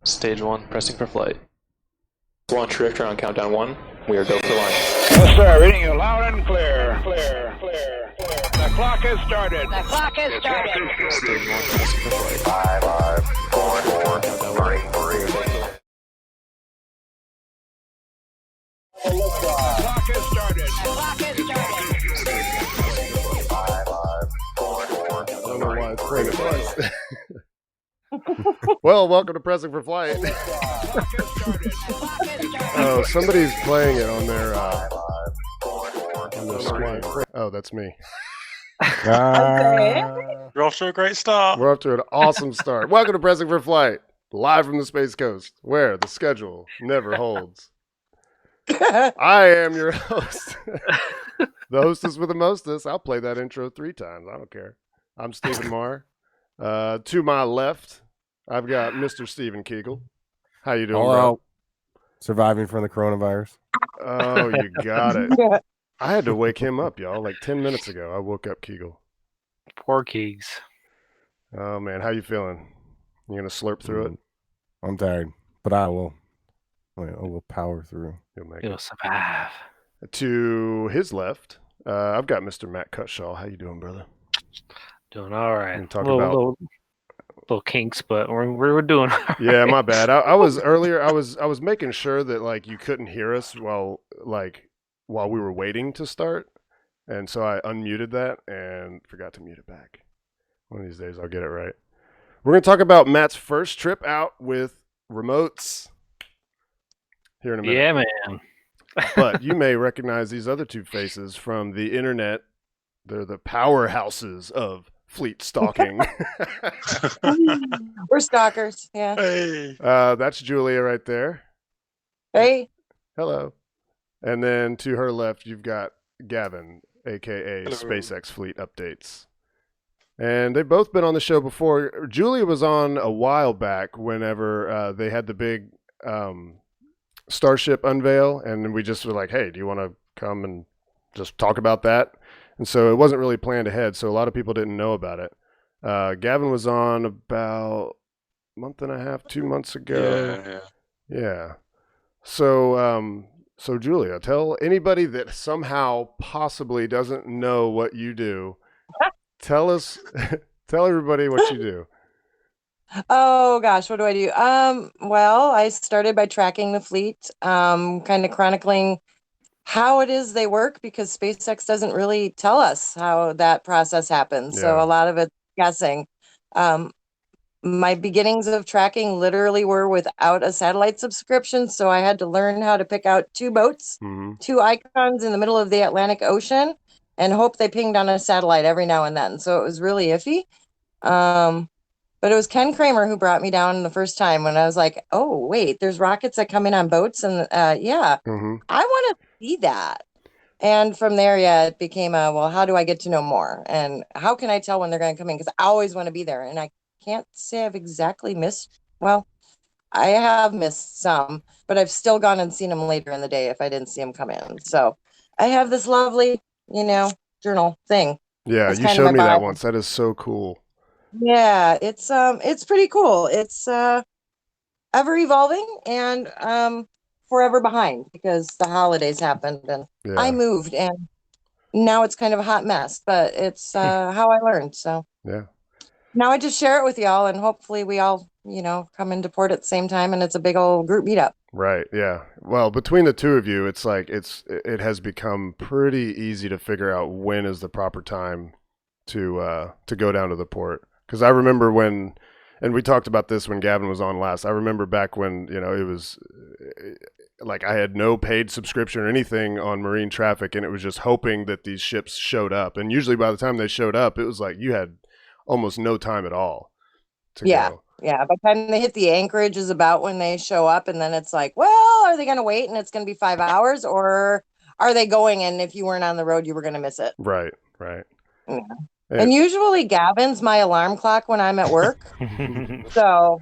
Stage 1, pressing for flight. Launch drifter on countdown 1. We are go for launch. Yes, sir. Reading you loud and clear. Clear. The clock has started. Stage 1, pressing for flight. 5, 4, 3, 3. The clock has started. 5, 4, 3, I don't know why it's playing twice. Well, welcome to Pressing for Flight. Oh, somebody's playing it on their screen. Oh, that's me. You're off to a great start. We're off to an awesome start. Welcome to Pressing for Flight, live from the Space Coast, where the schedule never holds. I am your host, the hostess with the mostest. I'll play that intro 3 times. I don't care. I'm Stephen Marr. To my left, I've got Mr. Stephen Kegel. How you doing, bro? Surviving from the coronavirus. Oh, you got it. I had to wake him up, y'all. Like 10 minutes ago, I woke up Kegel. Poor Keegs. Oh, man. How you feeling? You going to slurp through it? I'm tired, but I will power through. You'll make You'll it. survive. To his left, I've got Mr. Matt Cutshaw. How you doing, brother? Doing all right. And talk about- little kinks, but we're doing all right. Yeah, my bad. I was earlier. I was making sure that like you couldn't hear us while we were waiting to start, and so I unmuted that and forgot to mute it back. One of these days I'll get it right. We're gonna talk about Matt's first trip out with remotes here in a minute. Yeah, man. But you may recognize these other two faces from the internet. They're the powerhouses of fleet stalking. We're stalkers, yeah. Hey. That's Julia right there. Hey, Hello. And then to her left, you've got Gavin, a.k.a. Hello. SpaceX Fleet Updates. And they've both been on the show before. Julia was on a while back whenever they had the big Starship unveil, and we just were like, hey, do you want to come and just talk about that? And so it wasn't really planned ahead, so a lot of people didn't know about it. Gavin was on about a month and a half, 2 months ago. Yeah. So Julia, tell anybody that somehow possibly doesn't know what you do. Tell everybody what you do. oh gosh, what do I do? Well, I started by tracking the fleet, kind of chronicling how it is they work because SpaceX doesn't really tell us how that process happens. So Yeah. a lot of it's guessing. My beginnings of tracking literally were without a satellite subscription, so I had to learn how to pick out 2 boats, Mm-hmm. 2 icons in the middle of the Atlantic Ocean, and hope they pinged on a satellite every now and then. So it was really iffy. But it was Ken Kramer who brought me down the first time when I was like, oh, wait, there's rockets that come in on boats. And yeah, Mm-hmm. I want to see that. And from there, yeah, it became well, how do I get to know more? And how can I tell when they're going to come in? Because I always want to be there. And I can't say I've exactly missed. Well, I have missed some, but I've still gone and seen them later in the day if I didn't see them come in. So I have this lovely, journal thing. Yeah, That's you kind of showed my me that Bible. once. That is so cool. Yeah, it's pretty cool. It's ever evolving and forever behind because the holidays happened and Yeah. I moved and now it's kind of a hot mess, but it's how I learned. So Yeah. now I just share it with y'all and hopefully we all, come into port at the same time and it's a big old group meetup. Right. Yeah. Well, between the two of you, it's like it has become pretty easy to figure out when is the proper time to go down to the port. Because I remember when, and we talked about this when Gavin was on last. I remember back when it was like I had no paid subscription or anything on marine traffic, and it was just hoping that these ships showed up. And usually by the time they showed up, it was like you had almost no time at all to Yeah. go. Yeah, by the time they hit the anchorage is about when they show up, and then it's like, well, are they going to wait and it's going to be 5 hours, or are they going and if you weren't on the road, you were going to miss it? Right. Right. Yeah. And- And usually Gavin's my alarm clock when I'm at work. So,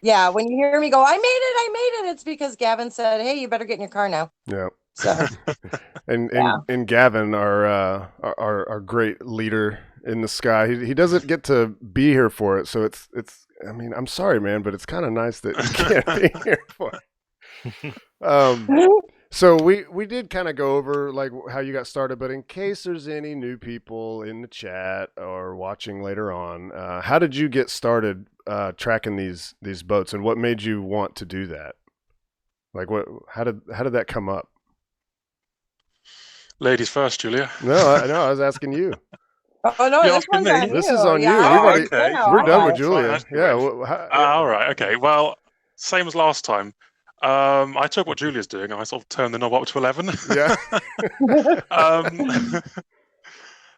yeah, when you hear me go, I made it, it's because Gavin said, hey, you better get in your car now. Yeah. So, And Yeah. and Gavin, our great leader in the sky, he doesn't get to be here for it, so it's I mean, I'm sorry, man, but it's kind of nice that you can't be here for it. So we did kind of go over like how you got started, but in case there's any new people in the chat or watching later on, how did you get started tracking these boats, and what made you want to do that? Like how did that come up? Ladies first, Julia. No, I was asking you. Oh no, You're this asking one's me? on you. This is on you. Yeah, We've I already- understand how We're I done got with it. Julia. Fine, Yeah. all right. Okay. Well, same as last time. I took what Julia's doing and I sort of turned the knob up to 11. Yeah.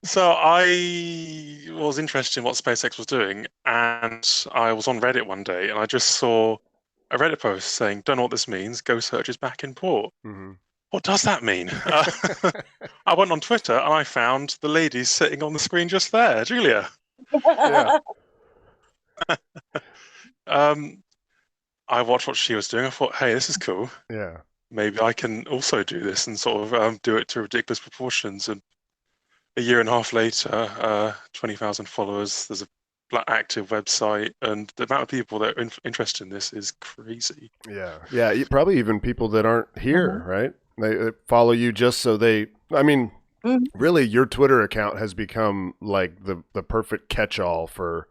So I was interested in what SpaceX was doing, and I was on Reddit one day, and I just saw a Reddit post saying, "Don't know what this means. Go search is back in port." Mm-hmm. What does that mean? I went on Twitter and I found the lady sitting on the screen just there, Julia. Yeah. I watched what she was doing. I thought, hey, this is cool. Yeah. Maybe I can also do this and sort of do it to ridiculous proportions. And a year and a half later, 20,000 followers. There's a active website, and the amount of people that are interested in this is crazy. Yeah. Probably even people that aren't here, right? They follow you just so they. I mean, really, your Twitter account has become like the perfect catch-all for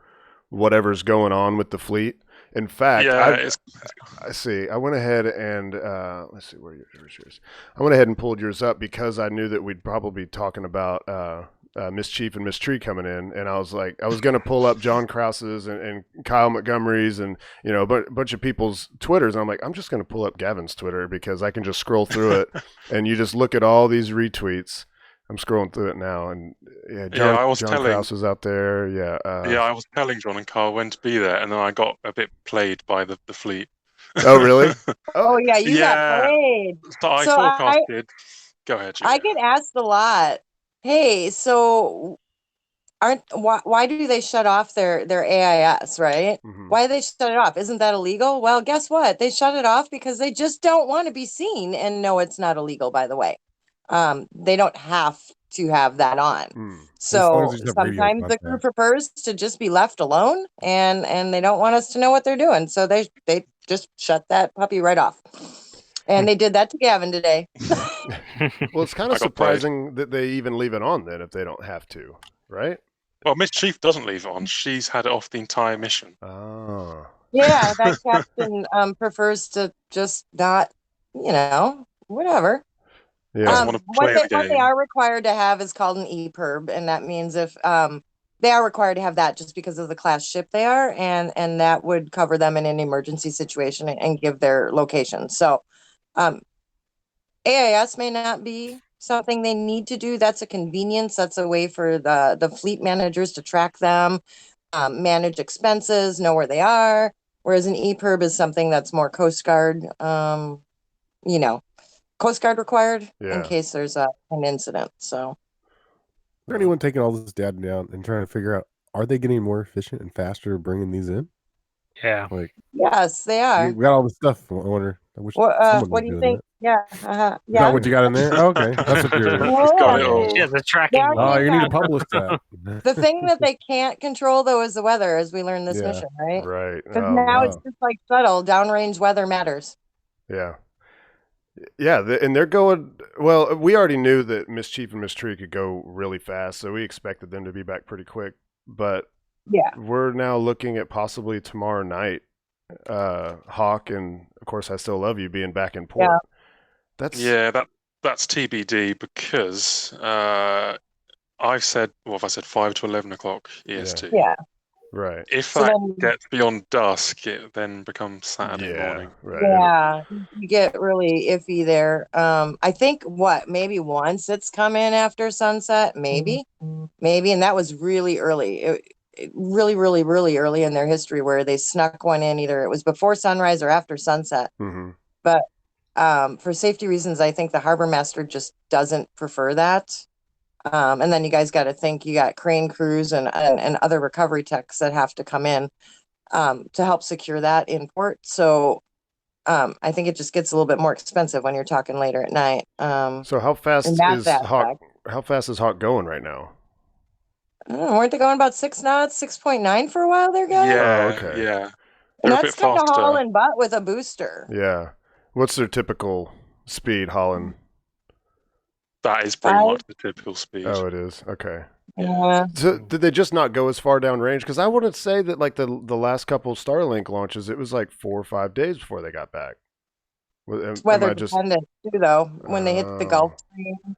whatever's going on with the fleet. In fact, I see. I went ahead and let's see where's yours. I went ahead and pulled yours up because I knew that we'd probably be talking about Miss Chief and Miss Tree coming in, and I was like, I was going to pull up John Krause's and Kyle Montgomery's and a bunch of people's Twitters. And I'm like, I'm just going to pull up Gavin's Twitter because I can just scroll through it, and you just look at all these retweets. I'm scrolling through it now, and John Krause is out there. Yeah, I was telling John and Carl when to be there, and then I got a bit played by the fleet. Oh, really? Oh yeah, you got played. So I forecasted. Go ahead, Julia. I get asked a lot. Hey, so why do they shut off their AIS, right? Mm-hmm. Why do they shut it off? Isn't that illegal? Well, guess what? They shut it off because they just don't want to be seen. And no, it's not illegal, by the way. They don't have to have that on. So sometimes the crew prefers to just be left alone, and they don't want us to know what they're doing. So they just shut that puppy right off. And they did that to Gavin today. Well, it's kind of surprising that they even leave it on then if they don't have to, right? Well, Miss Chief doesn't leave it on. She's had it off the entire mission. Oh. Yeah, that captain prefers to just not, whatever. Yeah. What they are required to have is called an EPIRB, and that means if they are required to have that just because of the class ship they are, and that would cover them in an emergency situation and give their location. So AIS may not be something they need to do. That's a convenience. That's a way for the fleet managers to track them, manage expenses, know where they are. Whereas an EPIRB is something that's more Coast Guard, Coast Guard required in case there's an incident. So, is there anyone taking all this data down and trying to figure out, are they getting more efficient and faster bringing these in? Yeah. Like, yes, they are. We got all this stuff. I wonder. What do you think? Yeah. Is that what you got in there? Oh, okay. That's what you're. Got it all. Yeah, the tracking. Oh, you need to publish that. The thing that they can't control, though, is the weather, as we learned this mission, right? Right. Because now it's just like subtle. Downrange weather matters. Yeah. Yeah, and they're going. Well, we already knew that Miss Chief and Miss Tree could go really fast, so we expected them to be back pretty quick. But we're now looking at possibly tomorrow night, Hawk and of course I Still Love You being back in port. Yeah. That's TBD because I've said 5 to 11 o'clock EST. Yeah. Right. If that gets beyond dusk, it then becomes Saturday morning. Right. Yeah, you get really iffy there. I think maybe once it's come in after sunset, maybe, and that was really early. Really, really, really early in their history where they snuck one in. Either it was before sunrise or after sunset. Mm-hmm. But for safety reasons, I think the harbor master just doesn't prefer that. And then you guys got to think you got crane crews and other recovery techs that have to come in to help secure that in port. So I think it just gets a little bit more expensive when you're talking later at night. So how fast is Hawk? How fast is Hawk going right now? I don't know, weren't they going about 6 knots, 6.9 for a while there, guys? Yeah, Oh, okay. yeah. And They're a that's bit kind of faster. hauling butt with a booster. Yeah. What's their typical speed, Holland? That is pretty 5? much the typical speed. Oh, it is. Okay. Yeah. So did they just not go as far down range? Because I wouldn't say that like the last couple Starlink launches, it was like 4 or 5 days before they got back. It's weather dependent too, though. When they hit the Gulf Stream,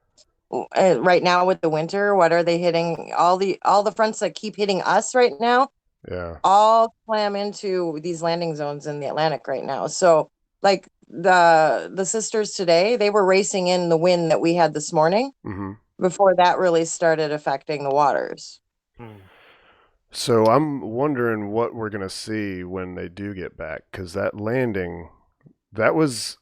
right now with the winter, what are they hitting? All the fronts that keep hitting us right now, Yeah. all slam into these landing zones in the Atlantic right now. So, like the sisters today, they were racing in the wind that we had this morning Mm-hmm. before that really started affecting the waters. So I'm wondering what we're gonna see when they do get back, because that landing, that was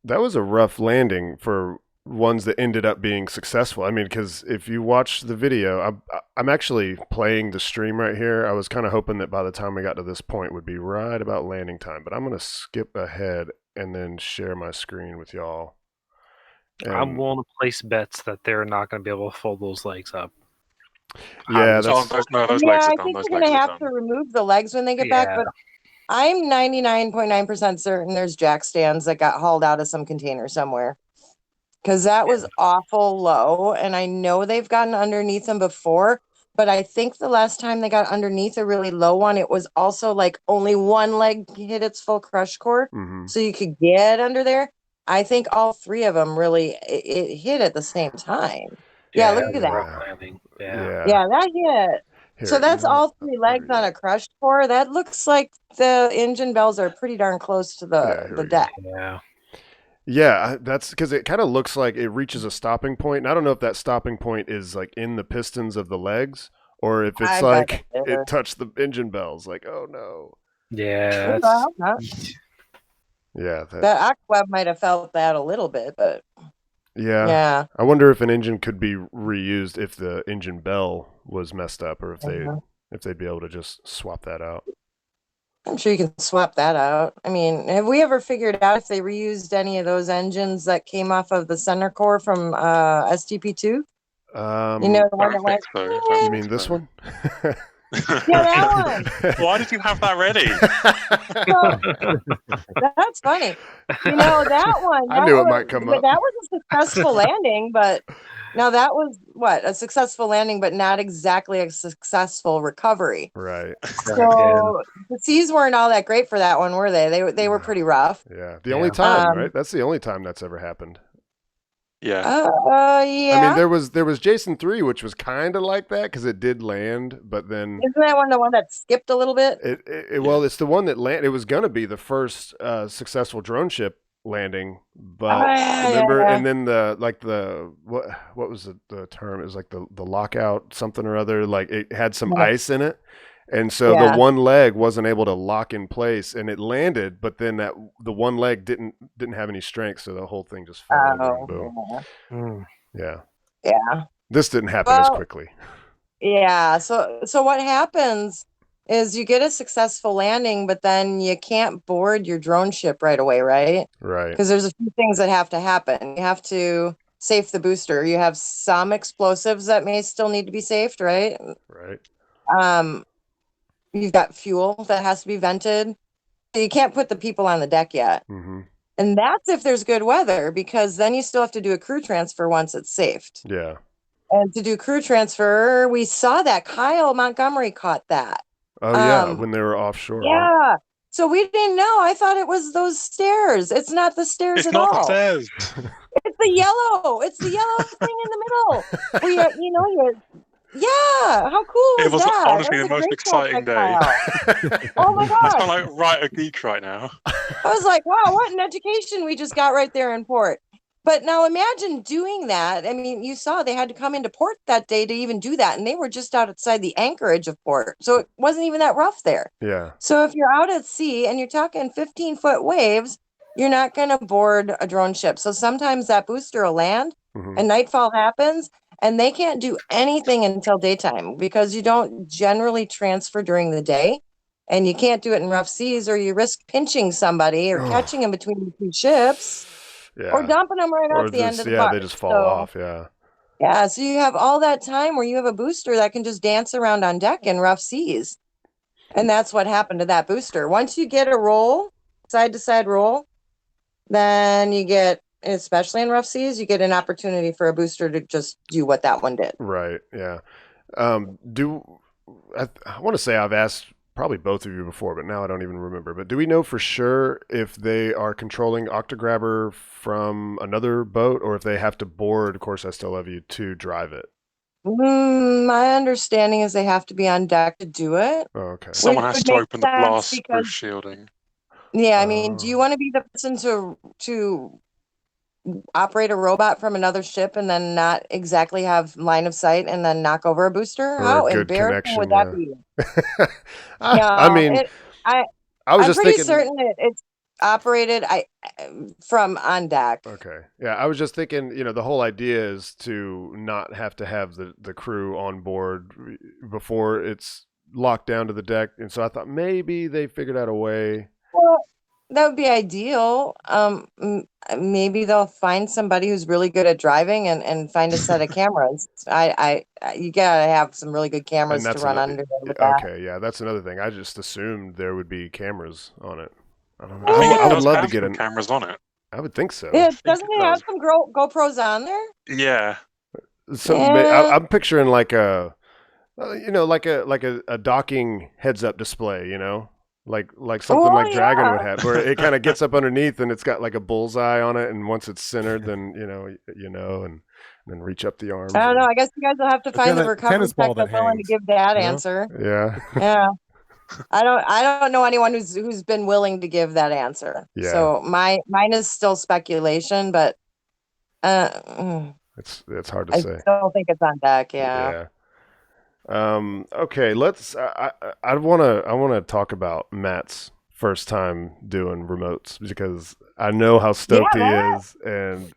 a rough landing for ones that ended up being successful. I mean, because if you watch the video, I'm actually playing the stream right here. I was kind of hoping that by the time we got to this point would be right about landing time, but I'm gonna skip ahead and then share my screen with y'all. I'm And willing to place bets that they're not going to be able to fold those legs up. yeah, Oh, that's those Yeah, legs are I done. think Those they're legs gonna are have done. to remove the legs when they get back, Yeah. but I'm 99.9% certain there's jack stands that got hauled out of some container somewhere. Because that was awful low, and I know they've gotten underneath them before, but I think the last time they got underneath a really low one, it was also like only one leg hit its full crush core, Mhm. so you could get under there. I think all 3 of them really it hit at the same time. Yeah, look at that. rough landing. Yeah. Yeah, that hit. So Here, that's you know all what? 3 legs on a crushed core. That looks like the engine bells are pretty darn close to Yeah, here the we go. deck. Yeah. Yeah, that's because it kind of looks like it reaches a stopping point. And I don't know if that stopping point is like in the pistons of the legs or if it's I bet like it is. it touched the engine bells. Like, oh no. Yeah. Ooh, I hope not. Yeah, The Aquaweb might have felt that a little bit, but yeah. yeah. I wonder if an engine could be reused if the engine bell was messed up, or if they'd be able to just swap that out. I'm sure you can swap that out. I mean, have we ever figured out if they reused any of those engines that came off of the center core from STP2? You know, the one that went. You mean this one? Yeah, that one. Why did you have that ready? That's funny. You know, that one. I knew it might come up. That was a successful landing, but now that was a successful landing, but not exactly a successful recovery. Right. So the seas weren't all that great for that one, were they? They were pretty rough. Yeah. The only time, right? That's the only time that's ever happened. Yeah. Yeah. I mean, there was Jason 3, which was kind of like that because it did land, but then Isn't that one the one that skipped a little bit? well, it's the one that landed. It was going to be the first successful drone ship landing, but remember, and then what was the term? It was like the lockout something or other. Like it had some ice in it. And so the one leg wasn't able to lock in place, and it landed, but then the one leg didn't have any strength, so the whole thing just fell over and boom. Yeah. This didn't happen as quickly. Yeah. So what happens is you get a successful landing, but then you can't board your drone ship right away, right? Right. Because there's a few things that have to happen. You have to safe the booster. You have some explosives that may still need to be safed, right? Right. You've got fuel that has to be vented. So you can't put the people on the deck yet. Mm-hmm. And that's if there's good weather, because then you still have to do a crew transfer once it's safed. Yeah. And to do crew transfer, we saw that Kyle Montgomery caught that. Oh, yeah, when they were offshore. Yeah. Huh? So we didn't know. I thought it was those stairs. It's not the stairs at all. It's not the stairs. It's the yellow. It's the yellow thing in the middle. Yeah, how cool was that? It was honestly the most exciting day. Oh my god! I sound like a geek right now. I was like, wow, what an education we just got right there in port. But now imagine doing that. I mean, you saw they had to come into port that day to even do that, and they were just outside the anchorage of port, so it wasn't even that rough there. Yeah. So if you're out at sea and you're talking 15-foot waves, you're not going to board a drone ship. So sometimes that booster will land, and nightfall happens. And they can't do anything until daytime because you don't generally transfer during the day, and you can't do it in rough seas, or you risk pinching somebody or catching them between the two ships, or dumping them right off the end of the boat. They just fall off. Yeah. Yeah, so you have all that time where you have a booster that can just dance around on deck in rough seas. And that's what happened to that booster. Once you get a roll, side to side roll, then you get, especially in rough seas, you get an opportunity for a booster to just do what that one did. Right. Yeah. I want to say I've asked probably both of you before, but now I don't even remember. But do we know for sure if they are controlling Octograbber from another boat, or if they have to board Of Course I Still Love You to drive it? My understanding is they have to be on deck to do it. Oh, okay. Someone Which has would to make open the sense blast because- proof shielding. Yeah, I mean, do you Oh. want to be the person to operate a robot from another ship and then not exactly have line of sight and then knock over a booster? Or How a good embarrassing would connection, that be? I No, mean, I was I'm just pretty thinking. certain that it's operated from on deck. Okay. Yeah, I was just thinking, the whole idea is to not have to have the crew on board before it's locked down to the deck. And so I thought maybe they figured out a way. Well, that would be ideal. Maybe they'll find somebody who's really good at driving and find a set of cameras. You gotta have some really good cameras to run under there with that. Okay, yeah, that's another thing. I just assumed there would be cameras on it. I don't know. I think I it would does love to have get some an. cameras on it. I would think so. Yeah, think doesn't it it have does. some GoPros on there? Yeah. Yeah. I'm picturing like a, like a docking heads up display, like something Oh, like Dragon yeah. would have, where it kind of gets up underneath and it's got like a bullseye on it, and once it's centered, then and then reach up the arms. I don't know. I guess you guys will have to It's find got the a recovery tennis ball tech that's that willing to hangs, give that you know? answer. Yeah. Yeah. I don't know anyone who's been willing to give that answer. Yeah. So mine is still speculation, but It's hard to I say. still think it's on deck. Yeah. Okay. Let's. I want to talk about Matt's first time doing remotes, because I know how stoked he is, and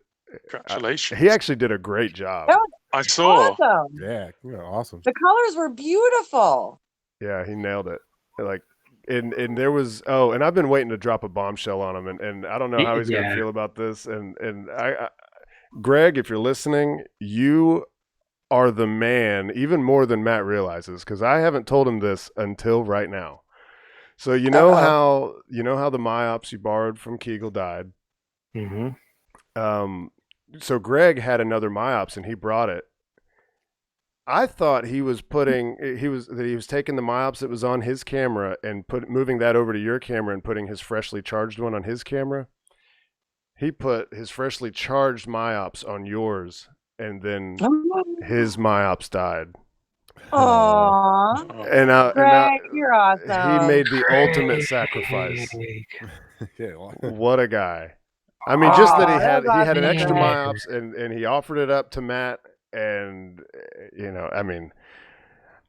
Congratulations. he actually did a great job. That was I saw. awesome. Yeah, awesome. The colors were beautiful. Yeah, he nailed it. Like, and there was and I've been waiting to drop a bombshell on him, and I don't know how he's gonna Yeah. feel about this. And I, Greg, if you're listening, you are the man, even more than Matt realizes, because I haven't told him this until right now. So you know how the myops you borrowed from Kegel died. Mm-hmm. So Greg had another myops and he brought it. I thought he was taking the myops that was on his camera and moving that over to your camera and putting his freshly charged one on his camera. He put his freshly charged myops on yours, and then his myops died. Aww. And Greg, you're awesome. he made the ultimate sacrifice. Yeah, well, What a guy! I mean, just that he that was had an awesome, extra Greg. myops, and he offered it up to Matt, and I mean,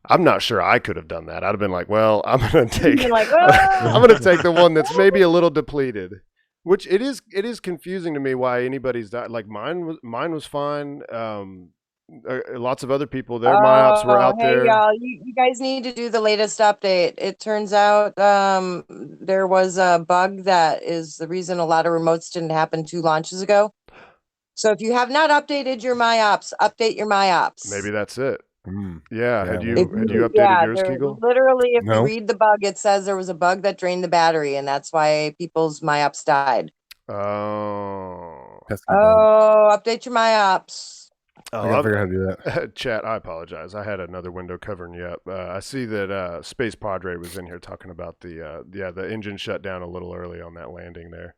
I'm not sure I could have done that. I'd have been like, well, I'm gonna take You're like, "Ah." I'm gonna take the one that's maybe a little depleted. Which it is confusing to me why anybody's died. Like mine was fine. Lots of other people, their myops were out hey, there. y'all, you guys need to do the latest update. It turns out there was a bug that is the reason a lot of remotes didn't happen 2 launches ago. So if you have not updated your myops, update your myops. Maybe that's it. mm. Yeah. Yeah, Had you maybe. updated yours, there- Kegel? literally, if No. you read the bug, it says there was a bug that drained the battery, and that's why people's myops died. Oh. Pesky bug. Oh, update your myops. I gotta figure out how to do that. Chat, I apologize. I had another window covering you up. I see that Space Padre was in here talking about the engine shut down a little early on that landing there.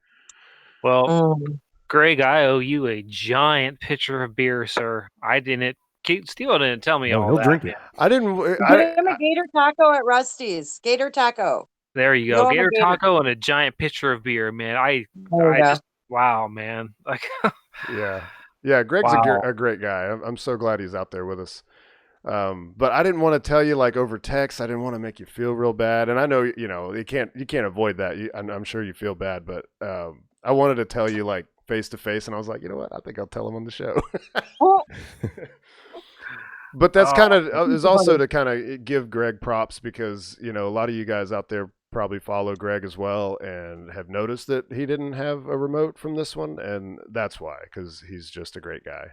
Well, Mm. Greg, I owe you a giant pitcher of beer, sir. I didn't. Steele didn't tell me No, all he'll that. drink it. I didn't. Get him a gator taco at Rusty's. Gator taco. There you Throw go. him a Gator gator. taco and a giant pitcher of beer, man. I There you go. just wow, man. Like Yeah. Greg's Wow. a great guy. I'm so glad he's out there with us. But I didn't want to tell you like over text. I didn't want to make you feel real bad. And I know you can't avoid that. I'm sure you feel bad, but I wanted to tell you like face to face, and I was like, you know what? I think I'll tell him on the show. Oh, But that's Oh. kind of is also to kind of give Greg props, because a lot of you guys out there probably follow Greg as well and have noticed that he didn't have a remote from this one, and that's why, because he's just a great guy.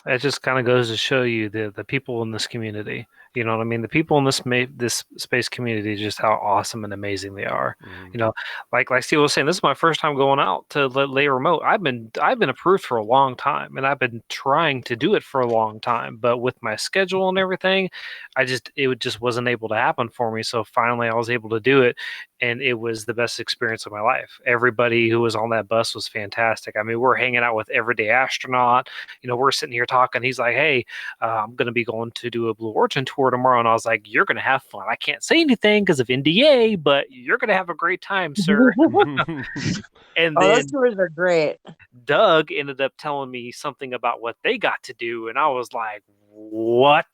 It just kind of goes to show you the people in this community. You know what I mean? The people in this space community, just how awesome and amazing they are. You know, like Steve was saying, this is my first time going out to lay remote. I've been approved for a long time, and I've been trying to do it for a long time. But with my schedule and everything, it just wasn't able to happen for me. So finally, I was able to do it, and it was the best experience of my life. Everybody who was on that bus was fantastic. I mean, we're hanging out with Everyday Astronaut. You know, we're sitting here talking. He's like, "Hey, I'm going to be going to do a Blue Origin tour tomorrow," and I was like, "You're going to have fun. I can't say anything because of NDA, but you're going to have a great time, sir." And Oh, then those tours are great. Doug ended up telling me something about what they got to do, and I was like, "What?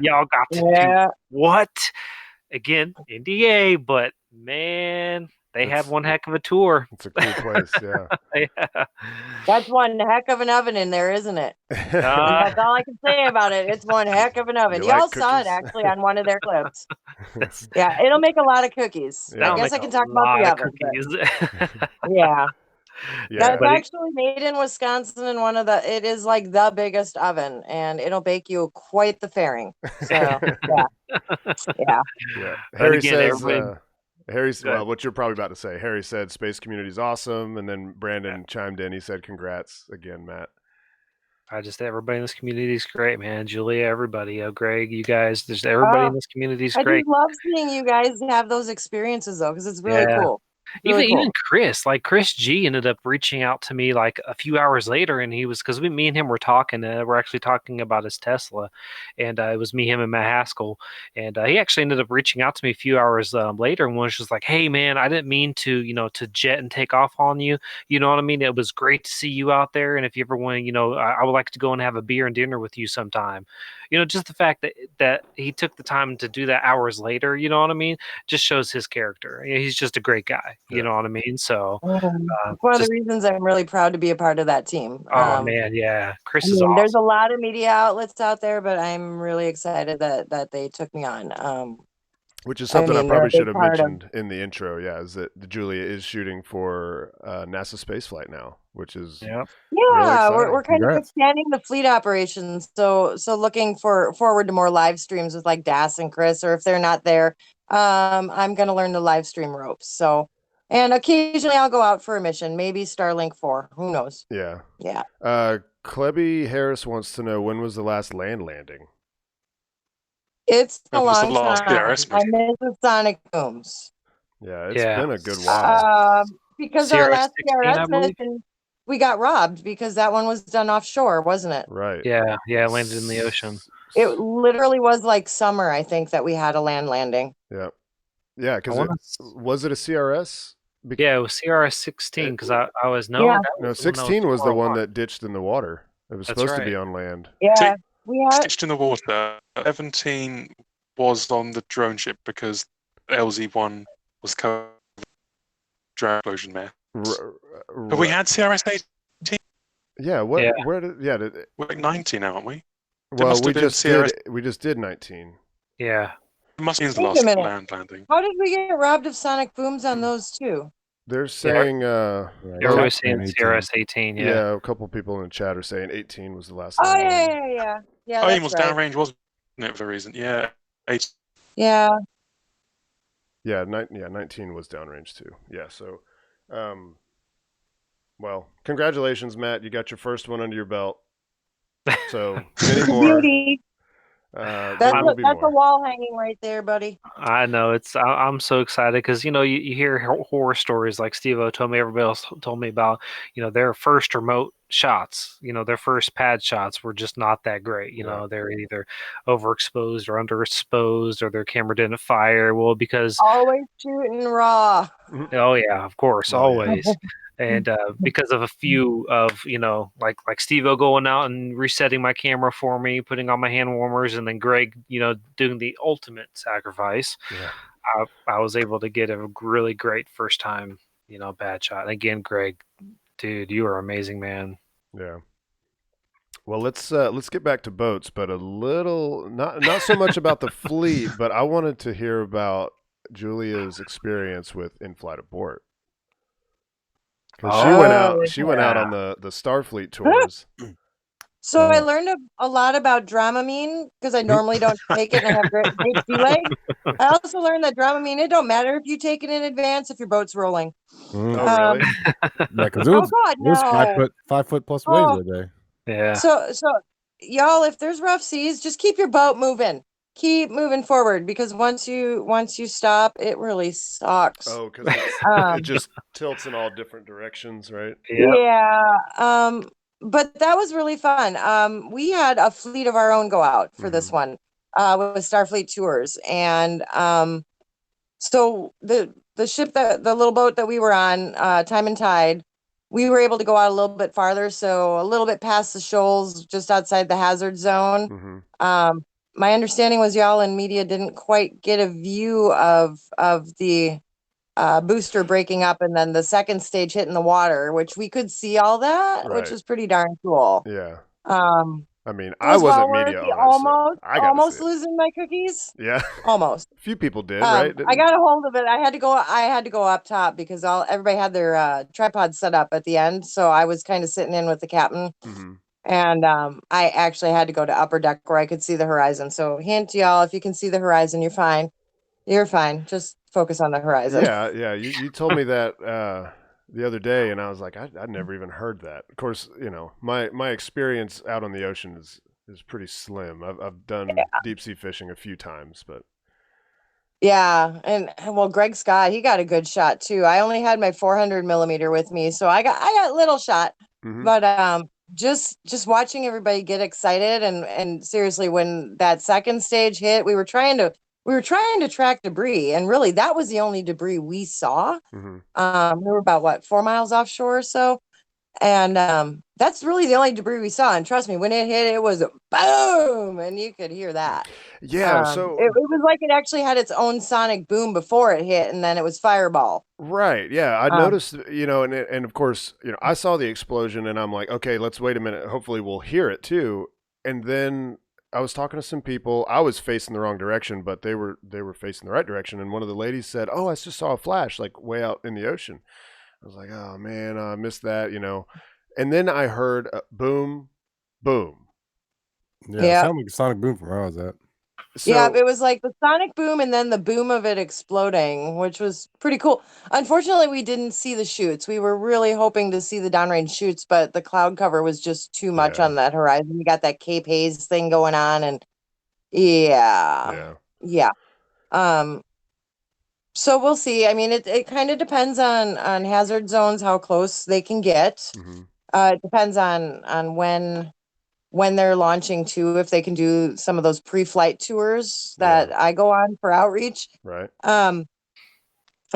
Y'all got to do Yeah. what?" Again, NDA, but man, they had one heck of a tour. It's a cool place, yeah. Yeah. That's one heck of an oven in there, isn't it? And that's all I can say about it. It's one heck of an oven. You Y'all like saw it cookies? actually on one of their clips. Yeah, it'll make a lot of cookies. Yeah. I guess I can talk about the oven. But yeah. Yeah. That's But actually made in Wisconsin, and it is like the biggest oven, and it'll bake you quite the fairing. So yeah. Yeah. But Harry again, says, everybody- well, what you're probably about to say. Harry said space community's awesome, and then Brandon chimed in. He said, "Congrats again, Matt." everybody in this community is great, man. Julia, everybody, Greg, you guys, just everybody in this community is I great. just love seeing you guys have those experiences though, because it's really Yeah. cool. Really Even cool. Chris G ended up reaching out to me like a few hours later, and he was because me and him were talking. We're actually talking about his Tesla, and it was me, him, and Matt Haskell. And he actually ended up reaching out to me a few hours later, and was just like, "Hey, man, I didn't mean to, to jet and take off on you. You know what I mean? It was great to see you out there, and if you ever want, I would like to go and have a beer and dinner with you sometime. Just the fact that he took the time to do that hours later. You know what I mean? Just shows his character. He's just a great guy. You know what I mean? So It's one of the reasons I'm really proud to be a part of that team. oh man, yeah, Chris I is mean, there's awesome. a lot of media outlets out there, but I'm really excited that they took me on. Which is something I they're probably a big should have part of- mentioned in the intro. Yeah, is that Julia is shooting for NASA spaceflight now, which is Yep. Yeah, exciting. we're kind of Congrats. expanding the fleet operations. So looking forward to more live streams with like Das and Chris, or if they're not there, I'm gonna learn the live stream ropes. So, and occasionally I'll go out for a mission, maybe Starlink 4. Who knows? Yeah. Yeah. Klebby Harris wants to know, when was the last land landing? It's a When was the long last time. PRS I miss the sonic booms. Yeah, it's Yeah. been a good while. Because our CRS last 16, I PRS believe. mission, we got robbed because that one was done offshore, wasn't it? Right. Yeah, it landed in the ocean. It literally was like summer, I think, that we had a land landing. Yeah. Yeah, because was it a CRS? Yeah, it was CRS 16 because I was Yeah. that No, was the one that 16 was the one 401. that ditched in the water. It was That's supposed to right. be on land. Yeah, we had. Stitched in the water. 17 was on the drone ship because LZ1 was covered drone explosion there. Have we had CRS 18? Yeah. What? Yeah. Where did? Yeah. Did, We're like 19 now, aren't we? well, must we have been just CRS. did. We just did 19. Yeah. It must be the Wait a last minute. land landing. How did we get robbed of sonic booms on those two? They're saying. Everybody's saying 18. CRS 18. Yeah. Yeah. A couple people in the chat are saying 18 was the last. Oh land yeah, landing. yeah. Oh, That's it was right. downrange, wasn't it, for a reason? Yeah. 8. Yeah. Yeah, 19 was downrange too. Yeah, so, well, congratulations, Matt. You got your first one under your belt. So many more. Beauty. There That's will be a more. wall hanging right there, buddy. I know I'm so excited because you hear horror stories like Steve-O told me, everybody else told me about their first remote shots, their first pad shots were just not that great. They're either overexposed or underexposed, or their camera didn't fire well because Always shooting raw. oh yeah, of course, Oh, yeah. always. And because of a few of like Steve-O going out and resetting my camera for me, putting on my hand warmers, and then Greg doing the ultimate sacrifice, Yeah. I was able to get a really great first time bad shot. And again, Greg, dude, you are amazing, man. Yeah. Well, let's get back to boats, but a little not so much about the fleet, but I wanted to hear about Julia's experience with in-flight abort. Because she went out on the Starfleet tours. So I learned a lot about Dramamine because I normally don't take it and I have great sea legs. I also learned that Dramamine, it don't matter if you take it in advance if your boat's rolling. Oh, really? Yeah, because Oh God, it was no. 5 foot plus waves Oh. that day. Yeah. So y'all, if there's rough seas, just keep your boat moving. Keep moving forward because once you stop, it really sucks. Oh, because it Um, just tilts in all different directions, right? Yep. yeah. But that was really fun. We had a fleet of our own go out for this one, with Starfleet Tours. And so the ship the little boat that we were on, Time and Tide, we were able to go out a little bit farther, so a little bit past the shoals, just outside the hazard zone. My understanding was y'all in media didn't quite get a view of the booster breaking up and then the second stage hitting the water, which we could see all that, which Right. was pretty darn cool. Yeah. I mean, It I was wasn't well media worth on it, so I got to almost see it. losing my cookies. Yeah. Almost. A few people did, right? I got a hold of it. I had to go up top because everybody had their tripods set up at the end. So I was kind of sitting in with the captain. And I actually had to go to upper deck where I could see the horizon. So hint y'all, if you can see the horizon, you're fine. You're fine. Just focus on the horizon. Yeah. You told me that the other day, and I was like, I'd never even heard that. Of course, my experience out on the ocean is pretty slim. I've done deep sea fishing a few times, but yeah, and well, Greg Scott, he got a good shot too. I only had my 400 millimeter with me, so I got little shot. But just watching everybody get excited and seriously, when that second stage hit, we were trying to track debris, and really that was the only debris we saw. We were about 4 miles offshore or so. And that's really the only debris we saw. And trust me, when it hit, it was a boom, and you could hear that. Yeah, so it was like it actually had its own sonic boom before it hit, and then it was fireball. right, yeah, I noticed, and of course, I saw the explosion, and I'm like, okay, let's wait a minute. Hopefully, we'll hear it too. And then I was talking to some people. I was facing the wrong direction, but they were facing the right direction. And one of the ladies said, "Oh, I just saw a flash, like way out in the ocean." I was like, "Oh man, I missed that," And then I heard boom, boom. Yeah, it sounded like a sonic boom from where I was at. So, yeah, it was like the sonic boom and then the boom of it exploding, which was pretty cool. Unfortunately, we didn't see the chutes. We were really hoping to see the downrange chutes, but the cloud cover was just too much on that horizon. We got that Cape Haze thing going on, and yeah. So we'll see. I mean, it kind of depends on hazard zones, how close they can get. It depends on when they're launching too, if they can do some of those pre-flight tours that I go on for outreach. Right. I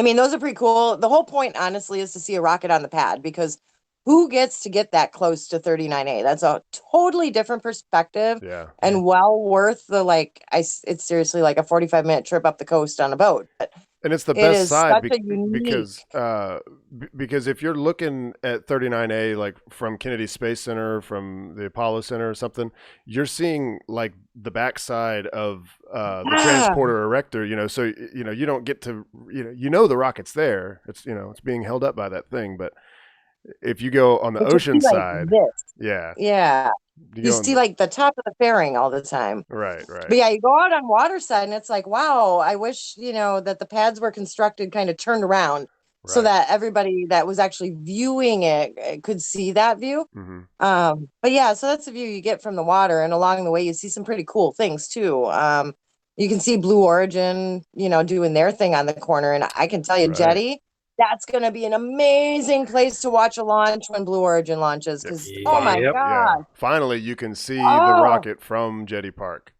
mean, those are pretty cool. The whole point, honestly, is to see a rocket on the pad, because who gets to get that close to 39A? That's a totally different perspective. Yeah. And well worth the it's seriously like a 45-minute trip up the coast on a boat. And it's the best side because if you're looking at 39A, like from Kennedy Space Center, from the Apollo Center or something, you're seeing like the backside of the transporter erector, so, you don't get to, the rocket's there. It's, it's being held up by that thing. But if you go on the ocean side, you see like the top of the fairing all the time. Right. But yeah, you go out on water side and it's like, wow, I wish, that the pads were constructed kind of turned around so that everybody that was actually viewing it could see that view. But yeah, so that's the view you get from the water, and along the way you see some pretty cool things too. You can see Blue Origin, doing their thing on the corner, and I can tell you, Jetty, that's going to be an amazing place to watch a launch when Blue Origin launches, because oh my god, yeah. Finally you can see the rocket from Jetty Park.